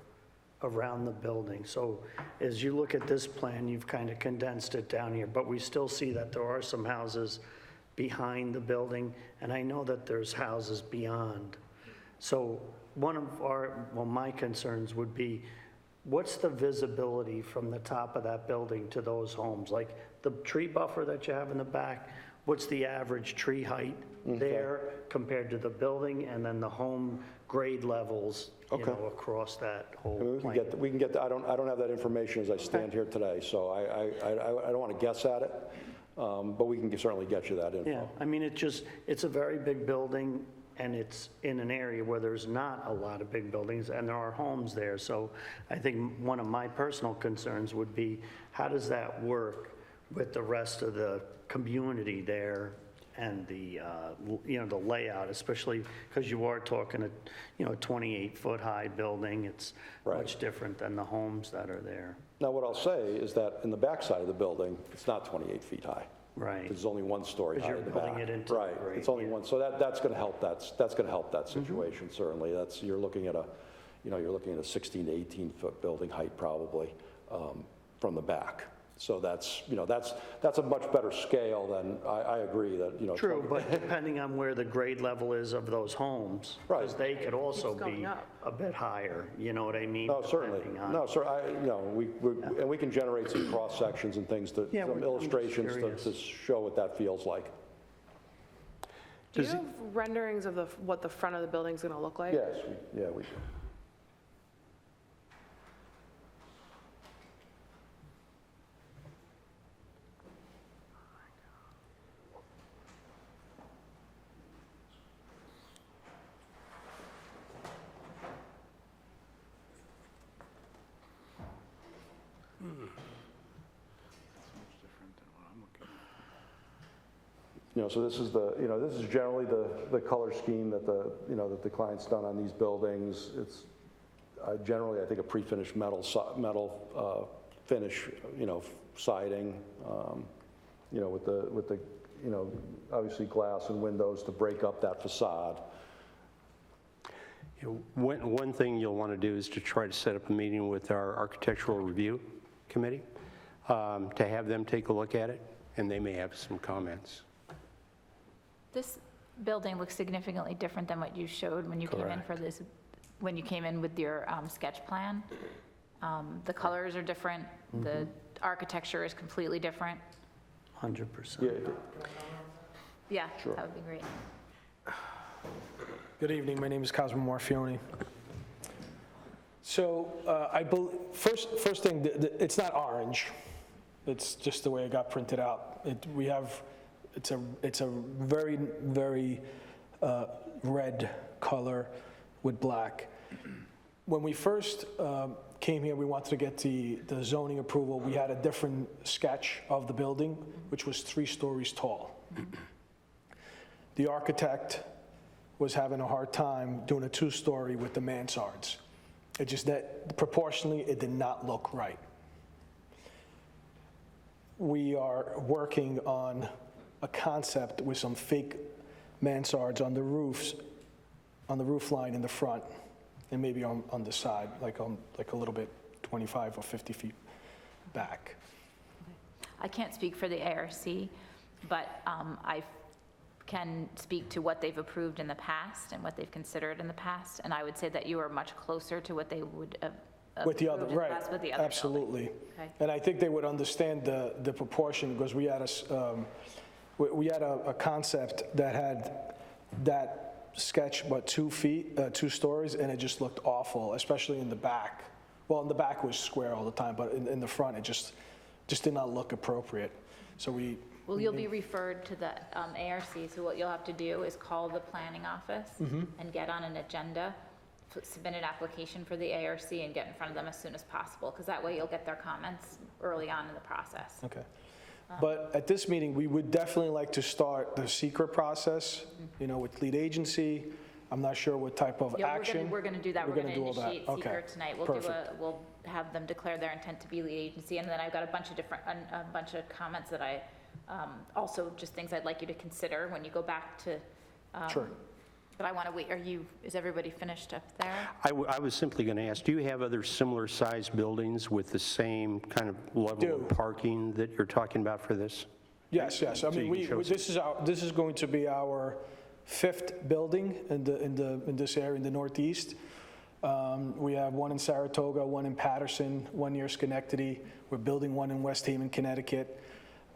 around the building. So as you look at this plan, you've kind of condensed it down here, but we still see that there are some houses behind the building, and I know that there's houses beyond. So one of my concerns would be, what's the visibility from the top of that building to those homes? Like the tree buffer that you have in the back, what's the average tree height there compared to the building, and then the home grade levels, you know, across that whole plan?
We can get, I don't have that information as I stand here today, so I don't want to guess at it, but we can certainly get you that info.
Yeah, I mean, it's a very big building, and it's in an area where there's not a lot of big buildings, and there are homes there. So I think one of my personal concerns would be, how does that work with the rest of the community there and the, you know, the layout, especially because you are talking a 28-foot high building. It's much different than the homes that are there.
Now, what I'll say is that in the backside of the building, it's not 28 feet high.
Right.
There's only one story high
Because
in the
you're
back.
building it into
Right,
the grade,
it's only one, so that's going to help that's going to help that situation, certainly. You're looking at a 16 to 18 foot building height probably from the back. So that's a much better scale than, I agree that, you know.
True, but depending on where the grade level is of those homes, because they could also
Keeps going
be
up.
a bit higher, you know what I mean?
No, certainly.
Depending on-
No, sir, and we can generate some cross sections and things,
Yeah,
some
I'm just
illustrations
curious.
to show what that feels like.
Do you have renderings of what the front of the building's gonna look like?
Yes, we do. So this is this is generally the color scheme that the client's done on these buildings. It's generally, I think, a pre-finished metal finish, siding, with the obviously glass and windows to break up that facade.
One thing you'll want to do is to try to set up a meeting with our architectural review committee, to have them take a look at it, and they may have some comments.
This building looks significantly different than what you showed when you came in for this, when you came in with your sketch plan. The colors are different, the architecture is completely different.
100%.
Yeah, that would be great.
Good evening, my name is Cosmo Morfione. So first thing, it's not orange. It's just the way it got printed out. It's a very, very red color with black. When we first came here, we wanted to get the zoning approval. We had a different sketch of the building, which was 3 stories tall. The architect was having a hard time doing a 2-story with the mansards. It just, that proportionally, it did not look right. We are working on a concept with some fake mansards on the roofs, on the roof line in the front, and maybe on the side, like a little bit 25 or 50 feet back.
I can't speak for the ARC, but I can speak to what they've approved in the past and what they've considered in the past, and I would say that you are much closer to what they would have
With the other,
approved in the
right,
past with the other building.
absolutely.
Okay.
And I think they would understand the proportion, because we had a concept that had that sketch, 2 feet, 2 stories, and it just looked awful, especially in the back. Well, in the back was square all the time, but in the front, it just did not look appropriate. So
Well, you'll be referred to the ARC, so what you'll have to do is call the planning office and get on an agenda, submit an application for the ARC and get in front of them as soon as possible, because that way you'll get their comments early on in the process.
Okay. But at this meeting, we would definitely like to start the secret process, with lead agency. I'm not sure what type of
Yeah,
action.
we're going to do that. We're going to
do all that.
initiate
Okay.
seeker tonight. We'll have them declare their intent to be lead agency, and then I've got a bunch of comments that I, also just things I'd like you to consider when you go back to.
Sure.
But I want to wait, is everybody finished up there?
I was simply going to ask, do you have other similar-sized buildings with the same kind of level of parking that you're talking about for this?
Yes. I mean,
you can show
this is going to be our 5th building in this area in the Northeast. We have one in Saratoga, one in Patterson, one near Schenectady. We're building one in West Haven, Connecticut.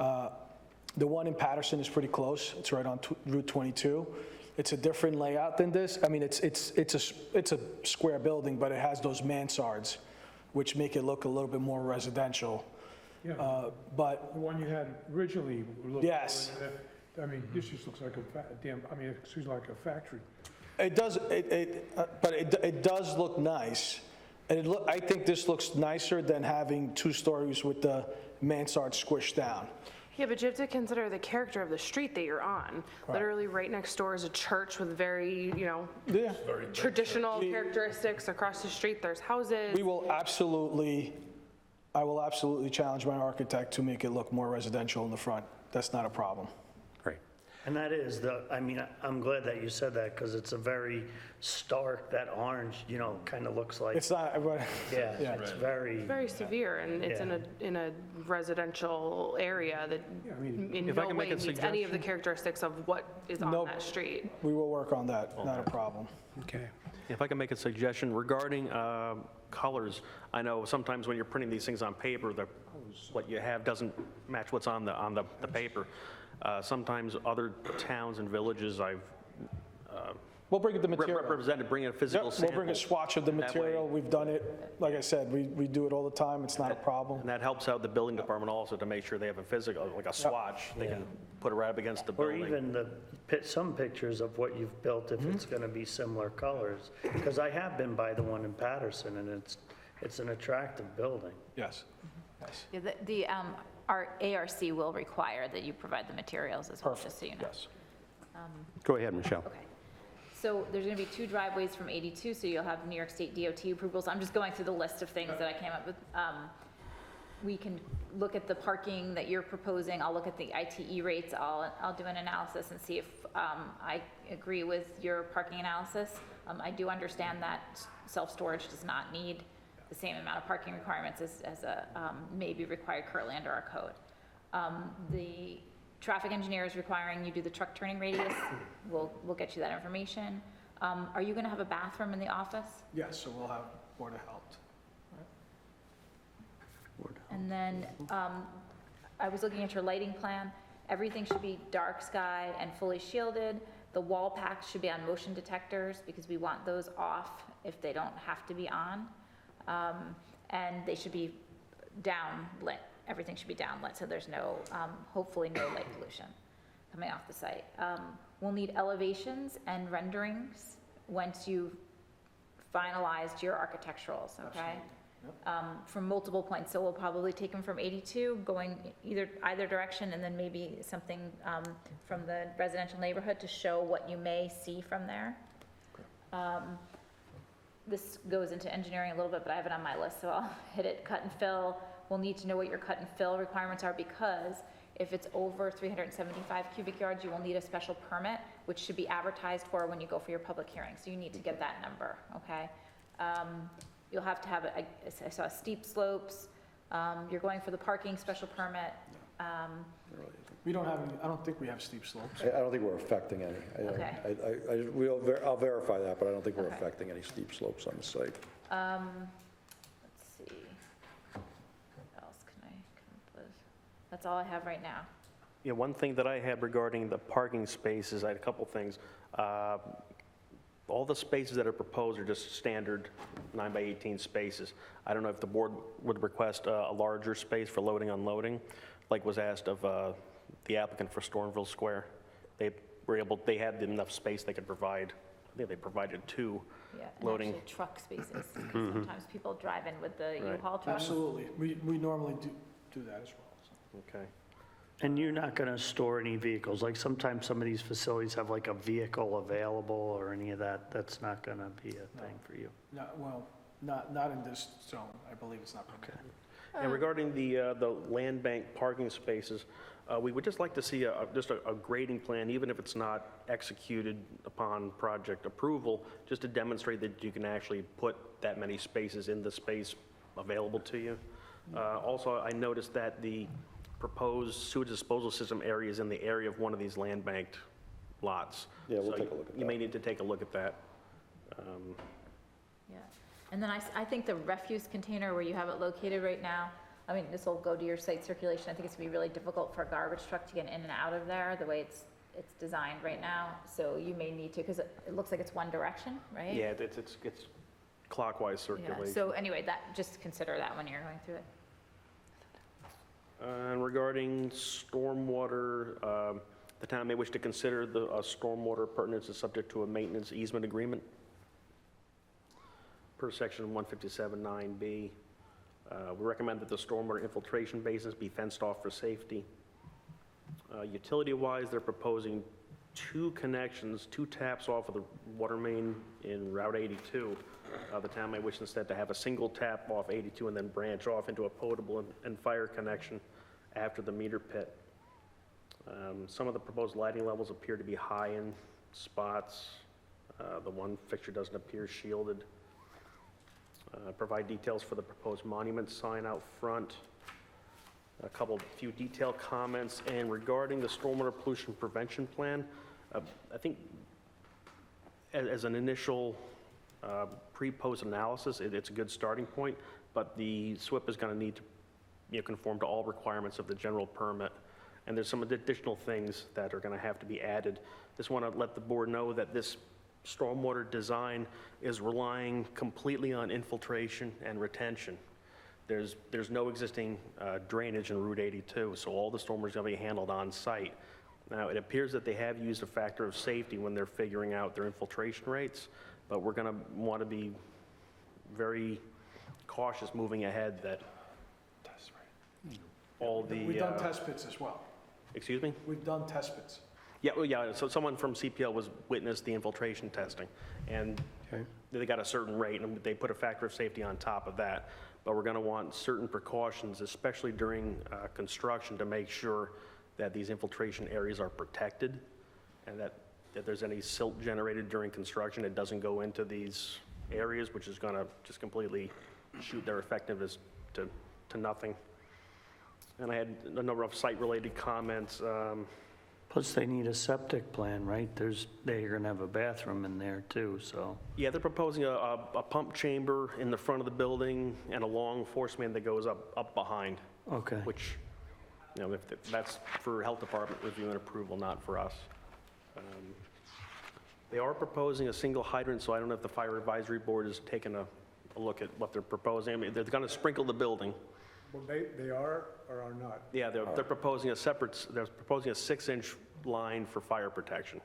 The one in Patterson is pretty close. It's right on Route 22. It's a different layout than this. I mean, it's a square building, but it has those mansards, which make it look a little bit more residential.
Yeah,
But
the one you had originally looked.
Yes.
I mean, this just looks like like a factory.
it does, but it does look nice. And I think this looks nicer than having 2 stories with the mansard squished down.
Yeah, but you have to consider the character of the street that you're on. Literally right next door is a church with very,
Yeah.
traditional characteristics. Across the street, there's houses.
I will absolutely challenge my architect to make it look more residential in the front. That's not a problem.
Great.
And that is I'm glad that you said that, because it's a very stark, that orange, kind of looks like.
It's not, but
Yeah, it's very.
Very severe, and it's in a residential area that in
If I
no
can
way
make a
meets any of the characteristics of what is on
Nope.
that street.
we will work on that, not a problem.
Okay.
If I can make a suggestion regarding colors, I know sometimes when you're printing these things on paper, what you have doesn't match what's on the paper. Sometimes other towns and villages
We'll bring the material.
represented, bring a physical
Yep,
sample.
we'll bring a swatch of the
That way-
material. We've done it. Like I said, we do it all the time. It's not a problem.
And that helps out the building department also to make sure they have a physical, like a swatch. They can put it right up against the
Or
building.
even some pictures of what you've built, if it's going to be similar colors. Because I have been by the one in Patterson, and it's an attractive building.
Yes.
Yeah, our ARC will require that you provide the materials as well, just so you know.
Yes.
Go ahead, Michelle.
Okay. So there's going to be 2 driveways from 82, so you'll have New York State DOT approvals. I'm just going through the list of things that I came up with. We can look at the parking that you're proposing. I'll look at the ITE rates. I'll do an analysis and see if I agree with your parking analysis. I do understand that self-storage does not need the same amount of parking requirements as may be required currently under our code. The traffic engineer is requiring you do the truck turning radius. We'll get you that information. Are you going to have a bathroom in the office?
Yes, so we'll have Board of Health.
And then I was looking at your lighting plan. Everything should be dark sky and fully shielded. The wall packs should be on motion detectors because we want those off if they don't have to be on. And they should be downlit. Everything should be downlit, so there's hopefully no light pollution coming off the site. We'll need elevations and renderings once you've finalized your architecturals, okay? from multiple points. So we'll probably take them from 82, going either direction, and then maybe something from the residential neighborhood to show what you may see from there. This goes into engineering a little bit, but I have it on my list, so I'll hit it. Cut and fill, we'll need to know what your cut and fill requirements are, because if it's over 375 cubic yards, you will need a special permit, which should be advertised for when you go for your public hearing. So you need to get that number, okay? You'll have to have, I saw steep slopes, you're going for the parking special permit.
We don't have any, I don't think we have steep slopes.
I don't think we're affecting any.
Okay.
I'll verify that, but I don't think we're
Okay.
affecting any steep slopes on the site.
Let's see, what else can I come up with? That's all I have right now.
Yeah, one thing that I had regarding the parking spaces, I had a couple things. All the spaces that are proposed are just standard 9 by 18 spaces. I don't know if the board would request a larger space for loading, unloading, like was asked of the applicant for Stormville Square. They had enough space they could provide. I think they provided 2
Yeah, and
loading.
actually truck spaces. 'Cause sometimes people drive in with the
Right.
U-Haul trucks.
Absolutely. We normally do that as well. So.
Okay.
And you're not going to store any vehicles? Like sometimes some of these facilities have like a vehicle available or any of that. That's not going to be a thing for you?
Not in this zone. I believe it's not permitted.
And regarding the land bank parking spaces, we would just like to see just a grading plan, even if it's not executed upon project approval, just to demonstrate that you can actually put that many spaces in the space available to you. Also, I noticed that the proposed sewage disposal system area is in the area of one of these land banked lots.
Yeah, we'll
So
take a look at
You may need to take a look at that.
Yeah, and then I think the refuse container where you have it located right now, I mean, this will go to your site circulation. I think it's gonna be really difficult for a garbage truck to get in and out of there, the way it's designed right now. So you may need to, because it looks like it's one direction, right?
Yeah, it's clockwise
Yeah,
circulation.
so anyway, just consider that when you're going through it.
And regarding stormwater, the town may wish to consider the stormwater pertinence is subject to a maintenance easement agreement per section 157.9B. We recommend that the stormwater infiltration basins be fenced off for safety. Utility-wise, they're proposing 2 connections, 2 taps off of the water main in Route 82. The town may wish instead to have a single tap off 82 and then branch off into a potable and fire connection after the meter pit. Some of the proposed lighting levels appear to be high in spots. The one fixture doesn't appear shielded. Provide details for the proposed monument sign out front. Few detailed comments. And regarding the stormwater pollution prevention plan, I think as an initial pre-post analysis, it's a good starting point, but the SWIP is going to need to conform to all requirements of the general permit. And there's some additional things that are going to have to be added. Just want to let the board know that this stormwater design is relying completely on infiltration and retention. There's no existing drainage in Route 82, so all the stormwater is going to be handled on site. Now, it appears that they have used a factor of safety when they're figuring out their infiltration rates, but we're going to want to be very cautious moving ahead that all the...
We've done test pits as well.
Excuse me?
We've done test pits.
Yeah, well, yeah, so someone from CPL was witnessed the infiltration testing, and they got a certain rate, and they put a factor of safety on top of that. But we're going to want certain precautions, especially during construction, to make sure that these infiltration areas are protected, and that if there's any silt generated during construction, it doesn't go into these areas, which is going to just completely shoot their effectiveness to nothing. And I had a number of site-related comments.
Plus, they need a septic plan, right? They're going to have a bathroom in there too, so.
Yeah, they're proposing a pump chamber in the front of the building and a long force main that goes up behind.
Okay.
Which, if that's for health department review and approval, not for us. They are proposing a single hydrant, so I don't know if the fire advisory board has taken a look at what they're proposing. I mean, they're going to sprinkle the building.
Well, they are or are not?
Yeah, they're proposing they're proposing a 6-inch line for fire protection.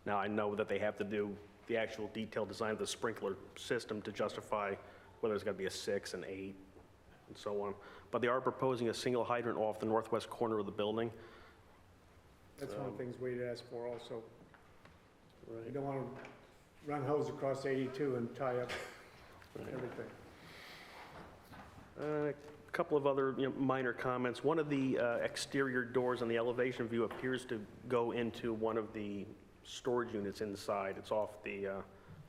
Now, I know that they have to do the actual detailed design of the sprinkler system to justify whether it's got to be a 6, an 8, and so on. But they are proposing a single hydrant off the northwest corner of the building.
That's one of the things we'd ask for also. You don't want to run hose across 82 and tie up everything.
A couple of other, minor comments. One of the exterior doors on the elevation view appears to go into one of the storage units inside. It's off the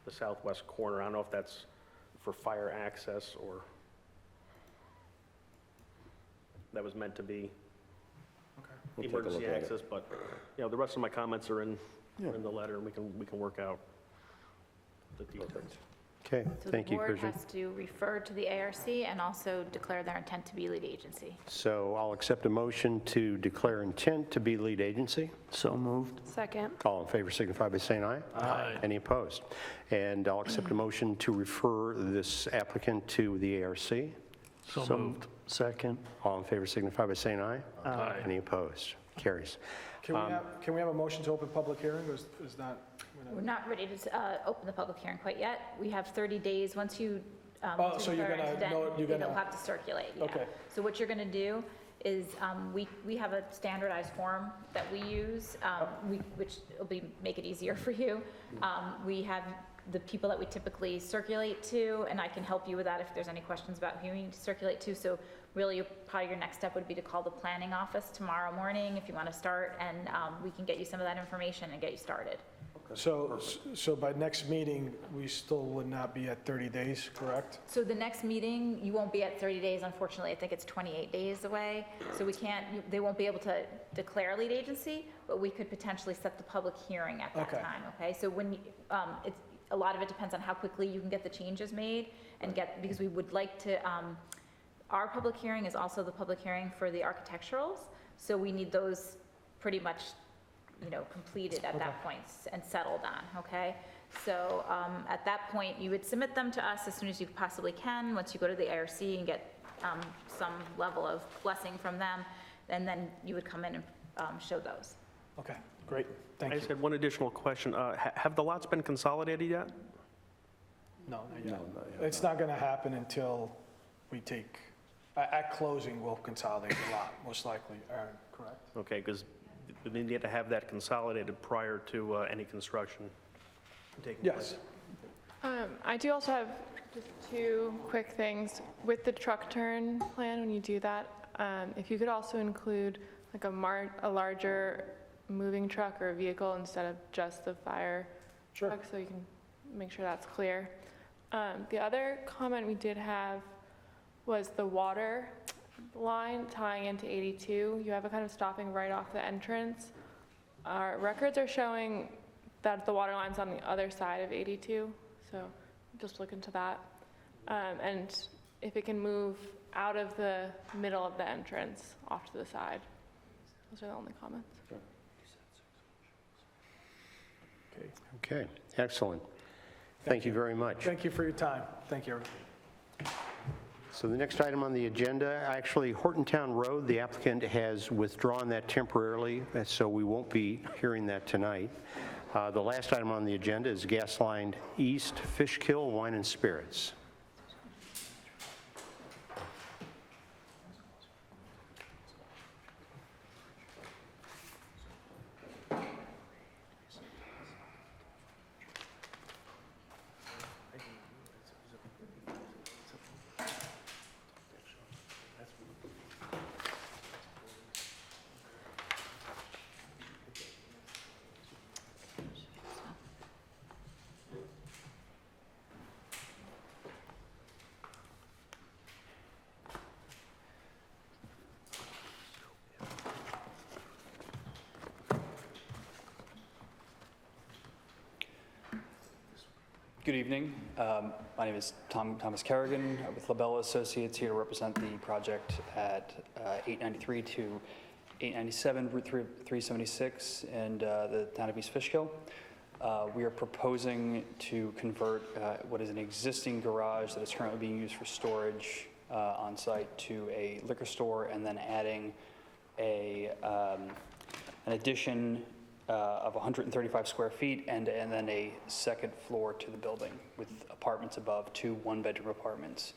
southwest corner. I don't know if that's for fire access or that was meant to be
We'll take a look
emergency
at it.
access, but, the rest of my comments are in the letter, and we can work out the details.
Okay, thank you,
So the board
Commissioner.
has to refer to the ARC and also declare their intent to be lead agency.
So I'll accept a motion to declare intent to be lead agency.
So moved.
Second.
All in favor signify by saying aye.
Aye.
Any opposed? And I'll accept a motion to refer this applicant to the ARC.
So moved.
Second.
All in favor signify by saying aye.
Aye.
Any opposed? Carries.
Can we have a motion to open public hearing, or is that?
We're not ready to open the public hearing quite yet. We have 30 days. Once you
Oh, so you're
declare
gonna
intent,
know- you're gonna-
it'll have to circulate, yeah.
Okay.
So what you're going to do is, we have a standardized form that we use, which will make it easier for you. We have the people that we typically circulate to, and I can help you with that if there's any questions about who you need to circulate to. So really, probably your next step would be to call the planning office tomorrow morning if you want to start, and we can get you some of that information and get you started.
So by next meeting, we still would not be at 30 days, correct?
So the next meeting, you won't be at 30 days, unfortunately. I think it's 28 days away. So we can't, they won't be able to declare lead agency, but we could potentially set the public hearing at that
Okay.
time, okay? So when, a lot of it depends on how quickly you can get the changes made and because we would like to, our public hearing is also the public hearing for the architecturals. So we need those pretty much, completed at that point and settled on, okay? So at that point, you would submit them to us as soon as you possibly can, once you go to the ARC and get some level of blessing from them, and then you would come in and show those.
Okay, great, thank
I
you.
just had one additional question. Have the lots been consolidated yet?
No, not yet. It's not going to happen until we take, at closing, we'll consolidate a lot, most likely, Aaron, correct?
Okay, because we need to have that consolidated prior to any construction taking place.
Yes.
I do also have just two quick things. With the truck turn plan, when you do that, if you could also include like a larger moving truck or a vehicle instead of just the fire truck, so you can make sure that's clear. The other comment we did have was the water line tying into 82. You have it kind of stopping right off the entrance. Our records are showing that the water line's on the other side of 82, so just look into that. And if it can move out of the middle of the entrance off to the side. Those are the only comments.
Okay, excellent. Thank you very much.
Thank you for your time. Thank you, everyone.
So the next item on the agenda, actually Hortontown Road, the applicant has withdrawn that temporarily, so we won't be hearing that tonight. The last item on the agenda is Gasline East Fishkill Wine and Spirits.
Good evening. My name is Thomas Kerrigan with Labella Associates, here to represent the project at 893 to 897 Route 376 and the town of East Fishkill. We are proposing to convert what is an existing garage that is currently being used for storage on site to a liquor store, and then adding an addition of 135 square feet, and then a second floor to the building with apartments above, 2 one-bedroom apartments.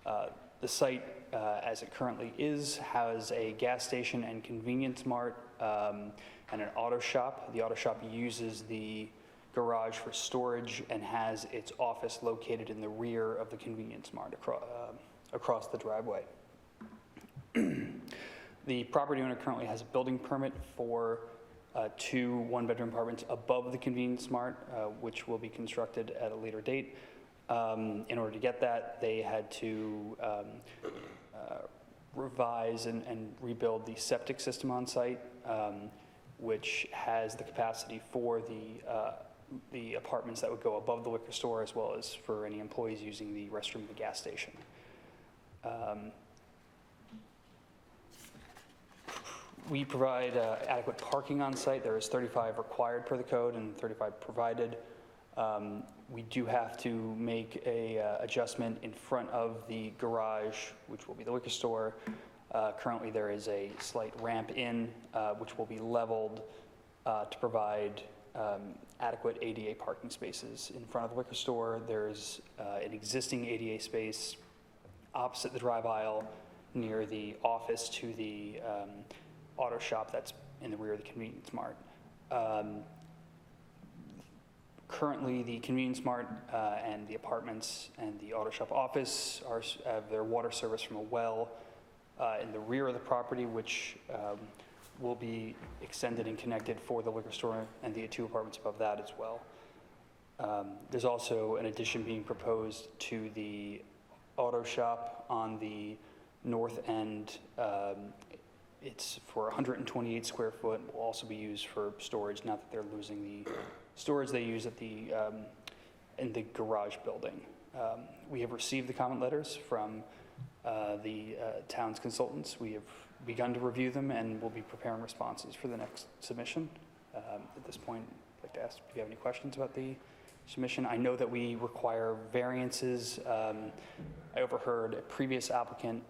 The site, as it currently is, has a gas station and convenience mart and an auto shop. The auto shop uses the garage for storage and has its office located in the rear of the convenience mart across the driveway. The property owner currently has a building permit for 2 one-bedroom apartments above the convenience mart, which will be constructed at a later date. In order to get that, they had to revise and rebuild the septic system on site, which has the capacity for the apartments that would go above the liquor store, as well as for any employees using the restroom at the gas station. We provide adequate parking on site. There is 35 required per the code and 35 provided. We do have to make a adjustment in front of the garage, which will be the liquor store. Currently, there is a slight ramp in, which will be leveled to provide adequate ADA parking spaces in front of the liquor store. There's an existing ADA space opposite the drive aisle near the office to the auto shop that's in the rear of the convenience mart. Currently, the convenience mart and the apartments and the auto shop office have their water service from a well in the rear of the property, which will be extended and connected for the liquor store and the 2 apartments above that as well. There's also an addition being proposed to the auto shop on the north end. It's for 128 square foot, will also be used for storage, now that they're losing the storage they use at in the garage building. We have received the comment letters from the town's consultants. We have begun to review them and will be preparing responses for the next submission. At this point, I'd like to ask if you have any questions about the submission. I know that we require variances. I overheard a previous applicant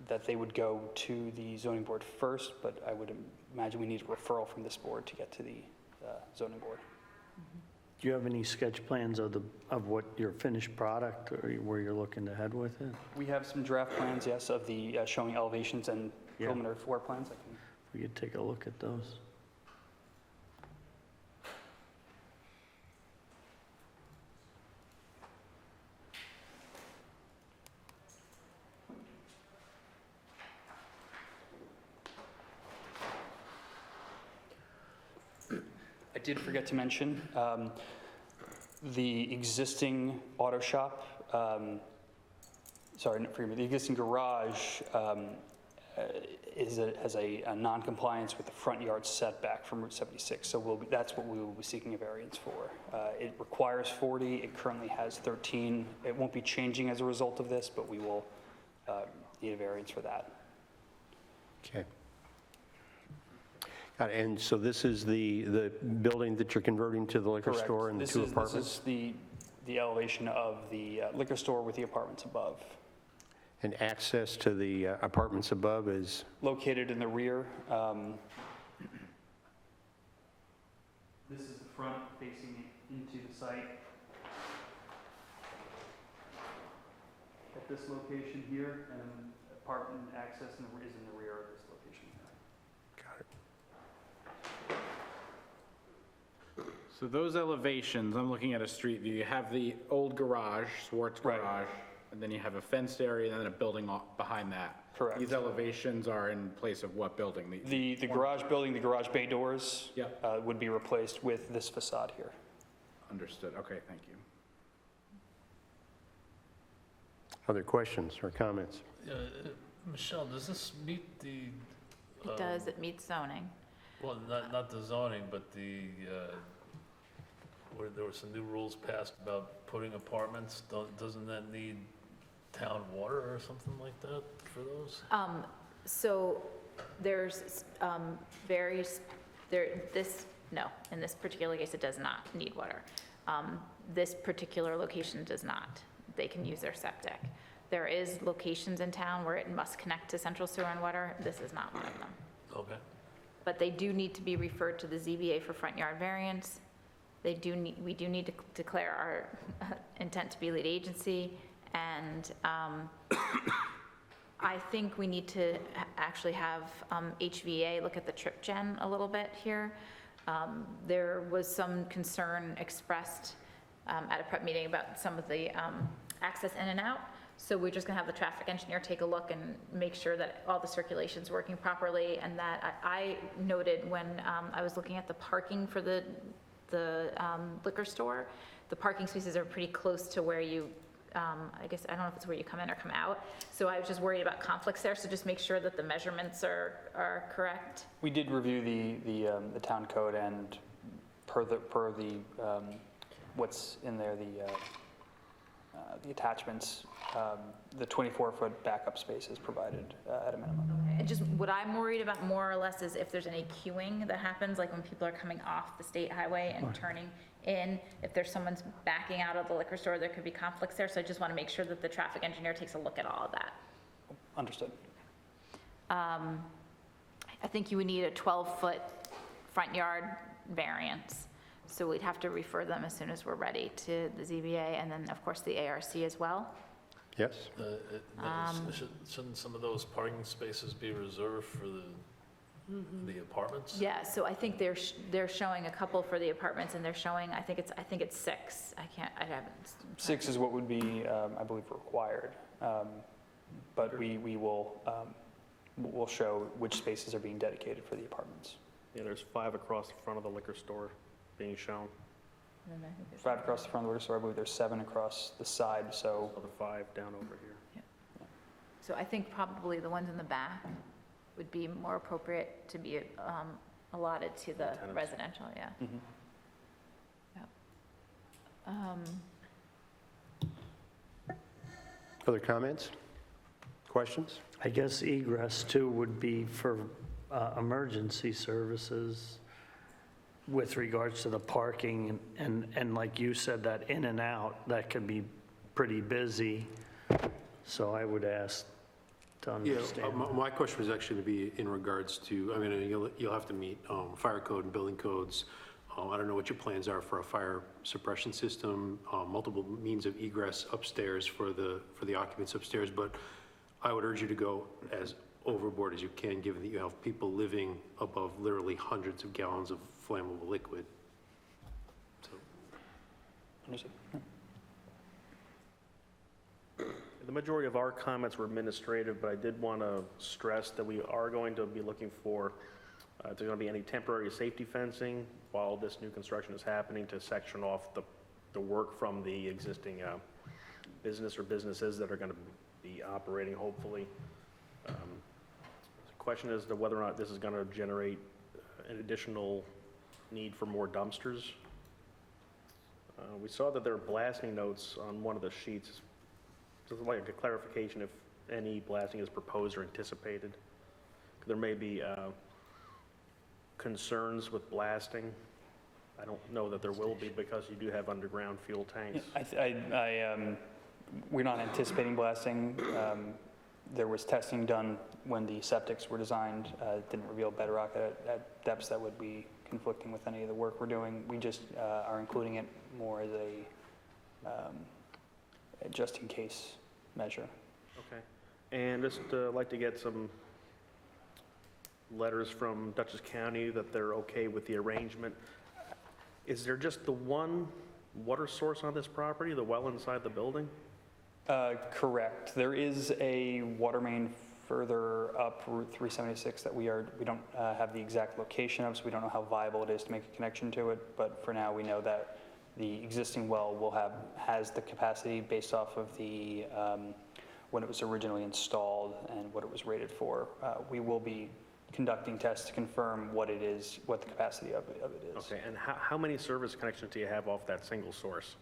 that they would go to the zoning board first, but I would imagine we need a referral from this board to get to the zoning board.
Do you have any sketch plans of what your finished product, or where you're looking to head with it?
We have some draft plans, yes, of the showing elevations and preliminary floor plans.
We could take a look at those.
I did forget to mention, the existing auto shop, the existing garage has a non-compliance with the front yard setback from Route 76, so that's what we will be seeking a variance for. It requires 40, it currently has 13. It won't be changing as a result of this, but we will need a variance for that.
Okay. Got it. And so this is the building that you're converting to the liquor
Correct.
store and the 2 apartments?
This is the elevation of the liquor store with the apartments above.
And access to the apartments above is?
Located in the rear. This is the front facing into the site. At this location here, and apartment access is in the rear of this location.
Got it.
So those elevations, I'm looking at a street view, you have the old garage, Swartz Garage, and then you have a fenced area and then a building behind that.
Correct.
These elevations are in place of what building?
The garage building, the garage bay doors
Yep.
would be replaced with this facade here.
Understood, okay, thank you.
Other questions or comments?
Michelle, does this meet the?
It does, it meets zoning.
Well, not the zoning, but where there were some new rules passed about putting apartments, doesn't that need town water or something like that for those?
So there's no, in this particular case, it does not need water. This particular location does not. They can use their septic. There is locations in town where it must connect to central sewer and water. This is not one of them.
Okay.
but they do need to be referred to the ZBA for front yard variance. We do need to declare our intent to be lead agency, and I think we need to actually have HVA look at the trip gen a little bit here. There was some concern expressed at a prep meeting about some of the access in and out. So we're just gonna have the traffic engineer take a look and make sure that all the circulation's working properly, and that I noted when I was looking at the parking for the liquor store, the parking spaces are pretty close to where you, I guess, I don't know if it's where you come in or come out. So I was just worried about conflicts there, so just make sure that the measurements are correct.
We did review the town code, and per the what's in there, the attachments, the 24-foot backup space is provided at a minimum.
And just what I'm worried about more or less is if there's any queuing that happens, like when people are coming off the state highway and turning in, if there's someone's backing out of the liquor store, there could be conflicts there. So I just want to make sure that the traffic engineer takes a look at all of that.
Understood.
I think you would need a 12-foot front yard variance. So we'd have to refer them as soon as we're ready to the ZBA, and then, of course, the ARC as well.
Yes?
Shouldn't some of those parking spaces be reserved for the apartments?
Yeah, so I think they're showing a couple for the apartments, and they're showing, I think it's 6. I haven't.
6 is what would be, I believe, required. But we will, we'll show which spaces are being dedicated for the apartments.
Yeah, there's 5 across the front of the liquor store being shown.
And then I think there's
5 across the front of the liquor store, I believe there's 7 across the side, so.
So the 5 down over here.
So I think probably the ones in the back would be more appropriate to be allotted to the
Tenants.
residential, yeah.
Mhm.
Yep.
Other comments? Questions?
I guess egress too would be for emergency services with regards to the parking, and like you said, that in and out, that could be pretty busy. So I would ask to understand.
My question was actually to be in regards to, I mean, you'll have to meet fire code and building codes. I don't know what your plans are for a fire suppression system, multiple means of egress upstairs for the occupants upstairs, but I would urge you to go as overboard as you can, given that you have people living above literally hundreds of gallons of flammable liquid. So.
Understood.
The majority of our comments were administrative, but I did want to stress that we are going to be looking for, if there's going to be any temporary safety fencing while this new construction is happening, to section off the work from the existing business or businesses that are going to be operating, hopefully. The question is whether or not this is going to generate an additional need for more dumpsters. We saw that there are blasting notes on one of the sheets. Just like a clarification if any blasting is proposed or anticipated. There may be concerns with blasting. I don't know that there will be because you do have underground fuel tanks.
We're not anticipating blasting. There was testing done when the septics were designed. It didn't reveal bedrock at depths that would be conflicting with any of the work we're doing. We just are including it more as a just in case measure.
Okay. And just like to get some letters from Dutchess County that they're okay with the arrangement. Is there just the one water source on this property, the well inside the building?
Correct. There is a water main further up Route 376 that we don't have the exact location of, so we don't know how viable it is to make a connection to it. But for now, we know that the existing well has the capacity based off of the when it was originally installed and what it was rated for. We will be conducting tests to confirm what it is, what the capacity of it is.
Okay. And how many service connections do you have off that single source?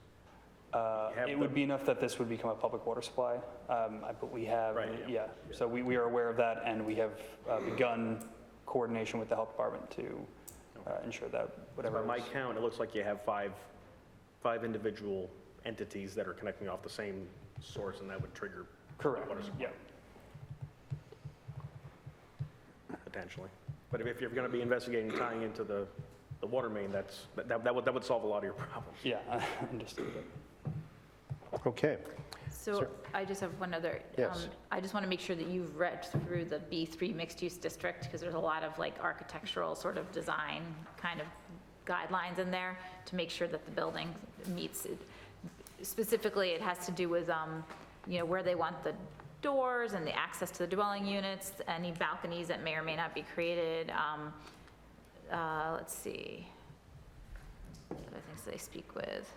It would be enough that this would become a public water supply, but we have,
Right,
yeah. So we are aware of that, and we have begun coordination with the health department to ensure that whatever.
By my count, it looks like you have five individual entities that are connecting off the same source, and that would trigger.
Correct,
water supply.
yeah.
Potentially. But if you're going to be investigating tying into the water main, that would solve a lot of your problems.
Yeah, I understood that.
Okay.
So I just have one other.
Yes.
I just want to make sure that you've read through the B3 mixed-use district, because there's a lot of like architectural sort of design kind of guidelines in there to make sure that the building meets it. Specifically, it has to do with, you know, where they want the doors and the access to the dwelling units, any balconies that may or may not be created. Let's see. What other things they speak with?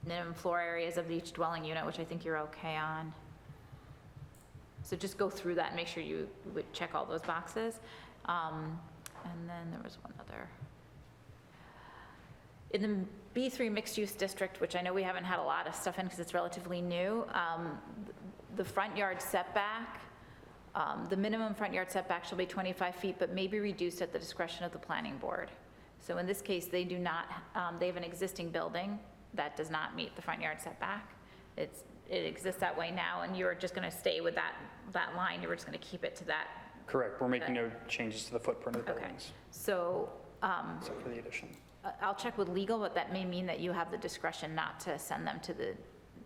Minimum floor areas of each dwelling unit, which I think you're okay on. So just go through that and make sure you would check all those boxes. And then there was one other. In the B3 mixed-use district, which I know we haven't had a lot of stuff in because it's relatively new, the front yard setback, the minimum front yard setback shall be 25 feet, but may be reduced at the discretion of the planning board. So in this case, they do not, they have an existing building that does not meet the front yard setback. It exists that way now, and you're just going to stay with that line. You were just going to keep it to that.
Correct, we're making no changes to the footprint of the buildings,
So
except for the addition.
I'll check with legal, but that may mean that you have the discretion not to send them to the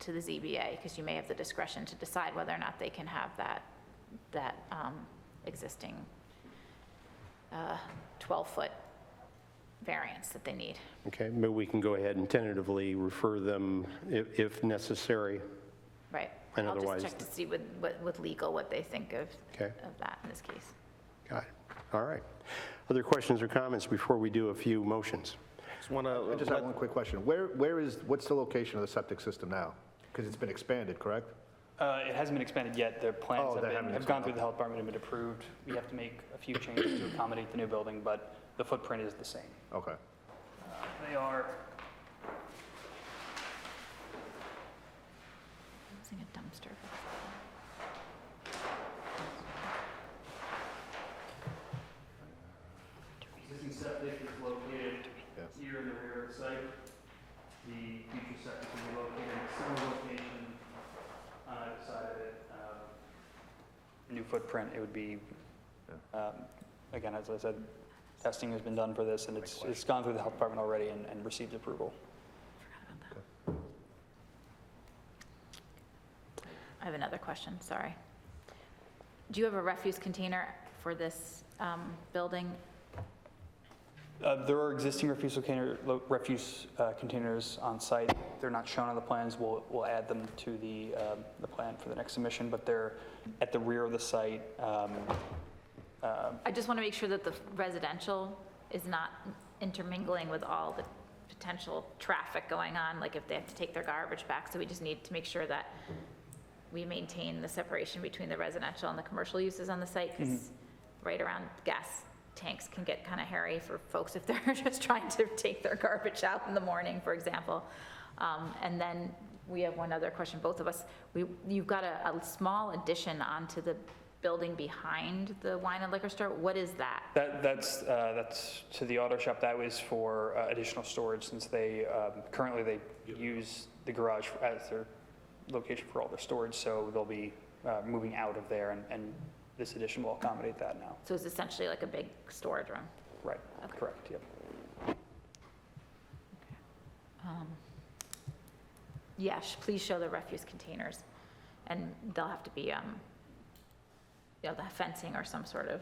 ZBA, because you may have the discretion to decide whether or not they can have that existing 12-foot variance that they need.
Okay, but we can go ahead and tentatively refer them if necessary.
Right.
And
I'll
otherwise-
just check to see with legal what they think of
Okay.
that in this case.
Got it. All right. Other questions or comments before we do a few motions?
I just have one quick question. What's the location of the septic system now? Because it's been expanded, correct?
It hasn't been expanded yet. The plans
Oh, they haven't
have gone through the health department and been approved. We have to make a few changes to accommodate the new building, but the footprint is the same.
Okay.
They are,
Using a dumpster.
existing septic is located here in the rear of the site. The future septic will be located in a similar location on either side of it. New footprint, it would be, again, as I said, testing has been done for this, and it's gone through the health department already and received approval.
I have another question, sorry. Do you have a refuse container for this building?
There are existing refuse containers on site. They're not shown on the plans. We'll add them to the plan for the next submission, but they're at the rear of the site.
I just want to make sure that the residential is not intermingling with all the potential traffic going on, like if they have to take their garbage back. So we just need to make sure that we maintain the separation between the residential and the commercial uses on the site, because right around gas tanks can get kind of hairy for folks if they're just trying to take their garbage out in the morning, for example. And then we have one other question, both of us. You've got a small addition onto the building behind the wine and liquor store. What is that?
That's to the auto shop. That was for additional storage, since they currently they use the garage as their location for all their storage. So they'll be moving out of there, and this addition will accommodate that now.
So it's essentially like a big storage room.
Right.
Okay.
Correct. Yep.
Yes, please show the refuse containers, and they'll have to be, the fencing or some sort of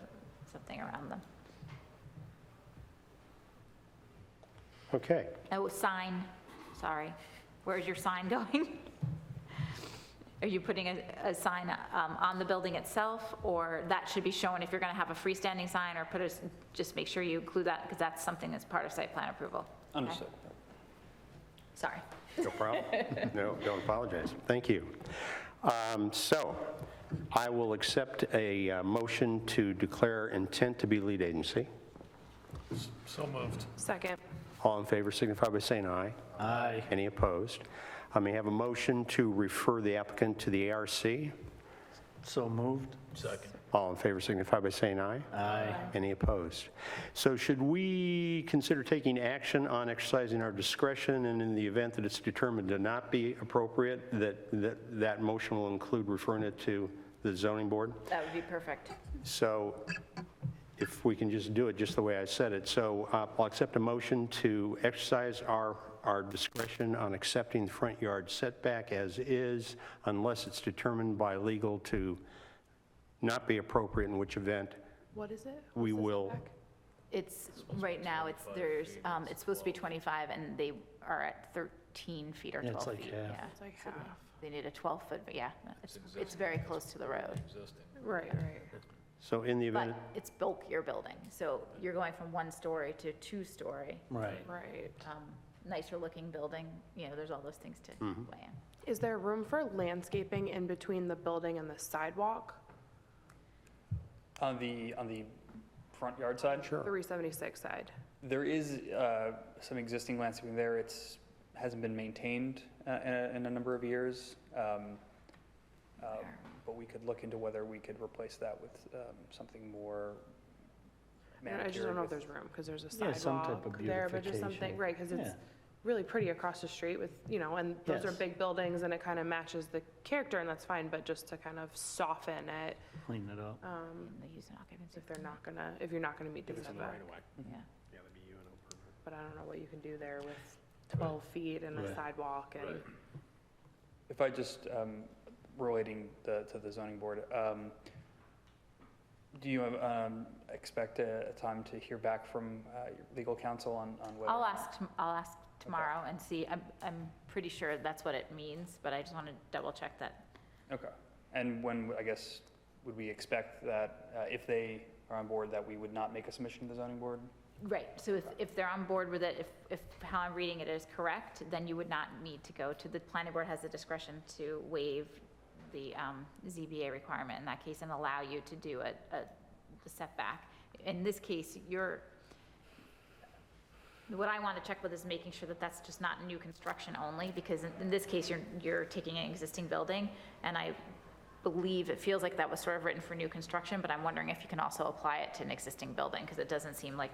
something around them.
Okay.
Oh, sign, sorry. Where's your sign going? Are you putting a sign on the building itself, or that should be shown if you're going to have a freestanding sign, or just make sure you include that, because that's something that's part of site plan approval. Okay?
Understood.
Sorry.
No problem. No, don't apologize. Thank you. So I will accept a motion to declare intent to be lead agency.
So moved.
Second.
All in favor signify by saying aye.
Aye.
Any opposed? I may have a motion to refer the applicant to the ARC.
So moved.
Second.
All in favor signify by saying aye.
Aye.
Any opposed? So should we consider taking action on exercising our discretion, and in the event that it's determined to not be appropriate, that motion will include referring it to the zoning board.
That would be perfect.
So if we can just do it just the way I said it. So I'll accept a motion to exercise our discretion on accepting the front yard setback as is, unless it's determined by legal to not be appropriate, in which event
What is it?
we will.
It's, right now, it's supposed to be 25, and they are at 13 feet or
Yeah,
12
it's like
feet.
half.
Yeah.
It's like half.
They need a 12-foot, but yeah, it's very close to the road.
Right, right.
So in the
But
event,
it's bulkier building, so you're going from 1-story to 2-story.
Right.
Right.
Nicer looking building, there's all those things to weigh in.
Is there room for landscaping in between the building and the sidewalk?
On the front yard side?
sure.
376 side.
There is some existing landscaping there. It's, hasn't been maintained in a number of years. But we could look into whether we could replace that with something more
I
manicured.
just don't know if
with-
there's room, because there's a
Yeah, some type
sidewalk
of
there, but just something,
beautification.
right, because it's
Yeah.
really pretty across the street with, and those are
Yes.
big buildings, and it kind of matches the character, and that's fine, but just to kind of soften it,
Clean it up.
They use an occupancy.
if you're not gonna meet the setback.
Yeah.
But I don't know what you can do there with 12 feet and a
Right.
sidewalk and.
If I just, relating to the zoning board, do you expect a time to hear back from your legal counsel on whether?
I'll ask tomorrow and see. I'm pretty sure that's what it means, but I just want to double check that.
Okay. And when, I guess, would we expect that if they are on board, that we would not make a submission to the zoning board?
Right, so if they're on board with it, if how I'm reading it is correct, then you would not need to go to, the planning board has the discretion to waive the ZBA requirement in that case and allow you to do a setback. In this case, what I want to check with is making sure that that's just not new construction only, because in this case, you're taking an existing building, and I believe it feels like that was sort of written for new construction, but I'm wondering if you can also apply it to an existing building, because it doesn't seem like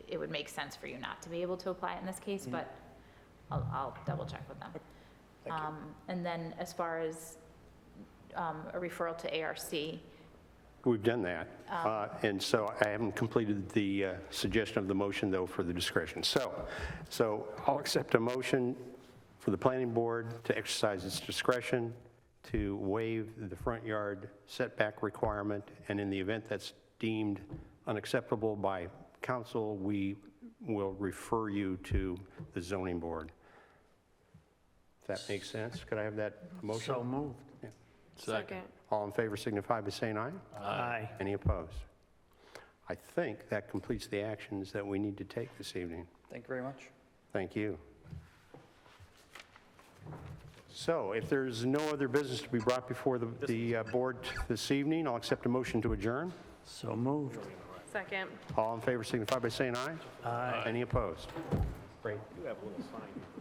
it would make sense for you not to be able to apply it in this case, but I'll double check with them. And then as far as a referral to ARC,
We've done that. And so I haven't completed the suggestion of the motion, though, for the discretion. So I'll accept a motion for the planning board to exercise its discretion to waive the front yard setback requirement, and in the event that's deemed unacceptable by council, we will refer you to the zoning board. If that makes sense, could I have that motion?
So moved.
Yeah.
Second.
All in favor signify by saying aye.
Aye.
Any opposed? I think that completes the actions that we need to take this evening.
Thank you very much.
Thank you. So if there's no other business to be brought before the board this evening, I'll accept a motion to adjourn.
So moved.
Second.
All in favor signify by saying aye.
Aye.
Any opposed? Great.
You have a little sign.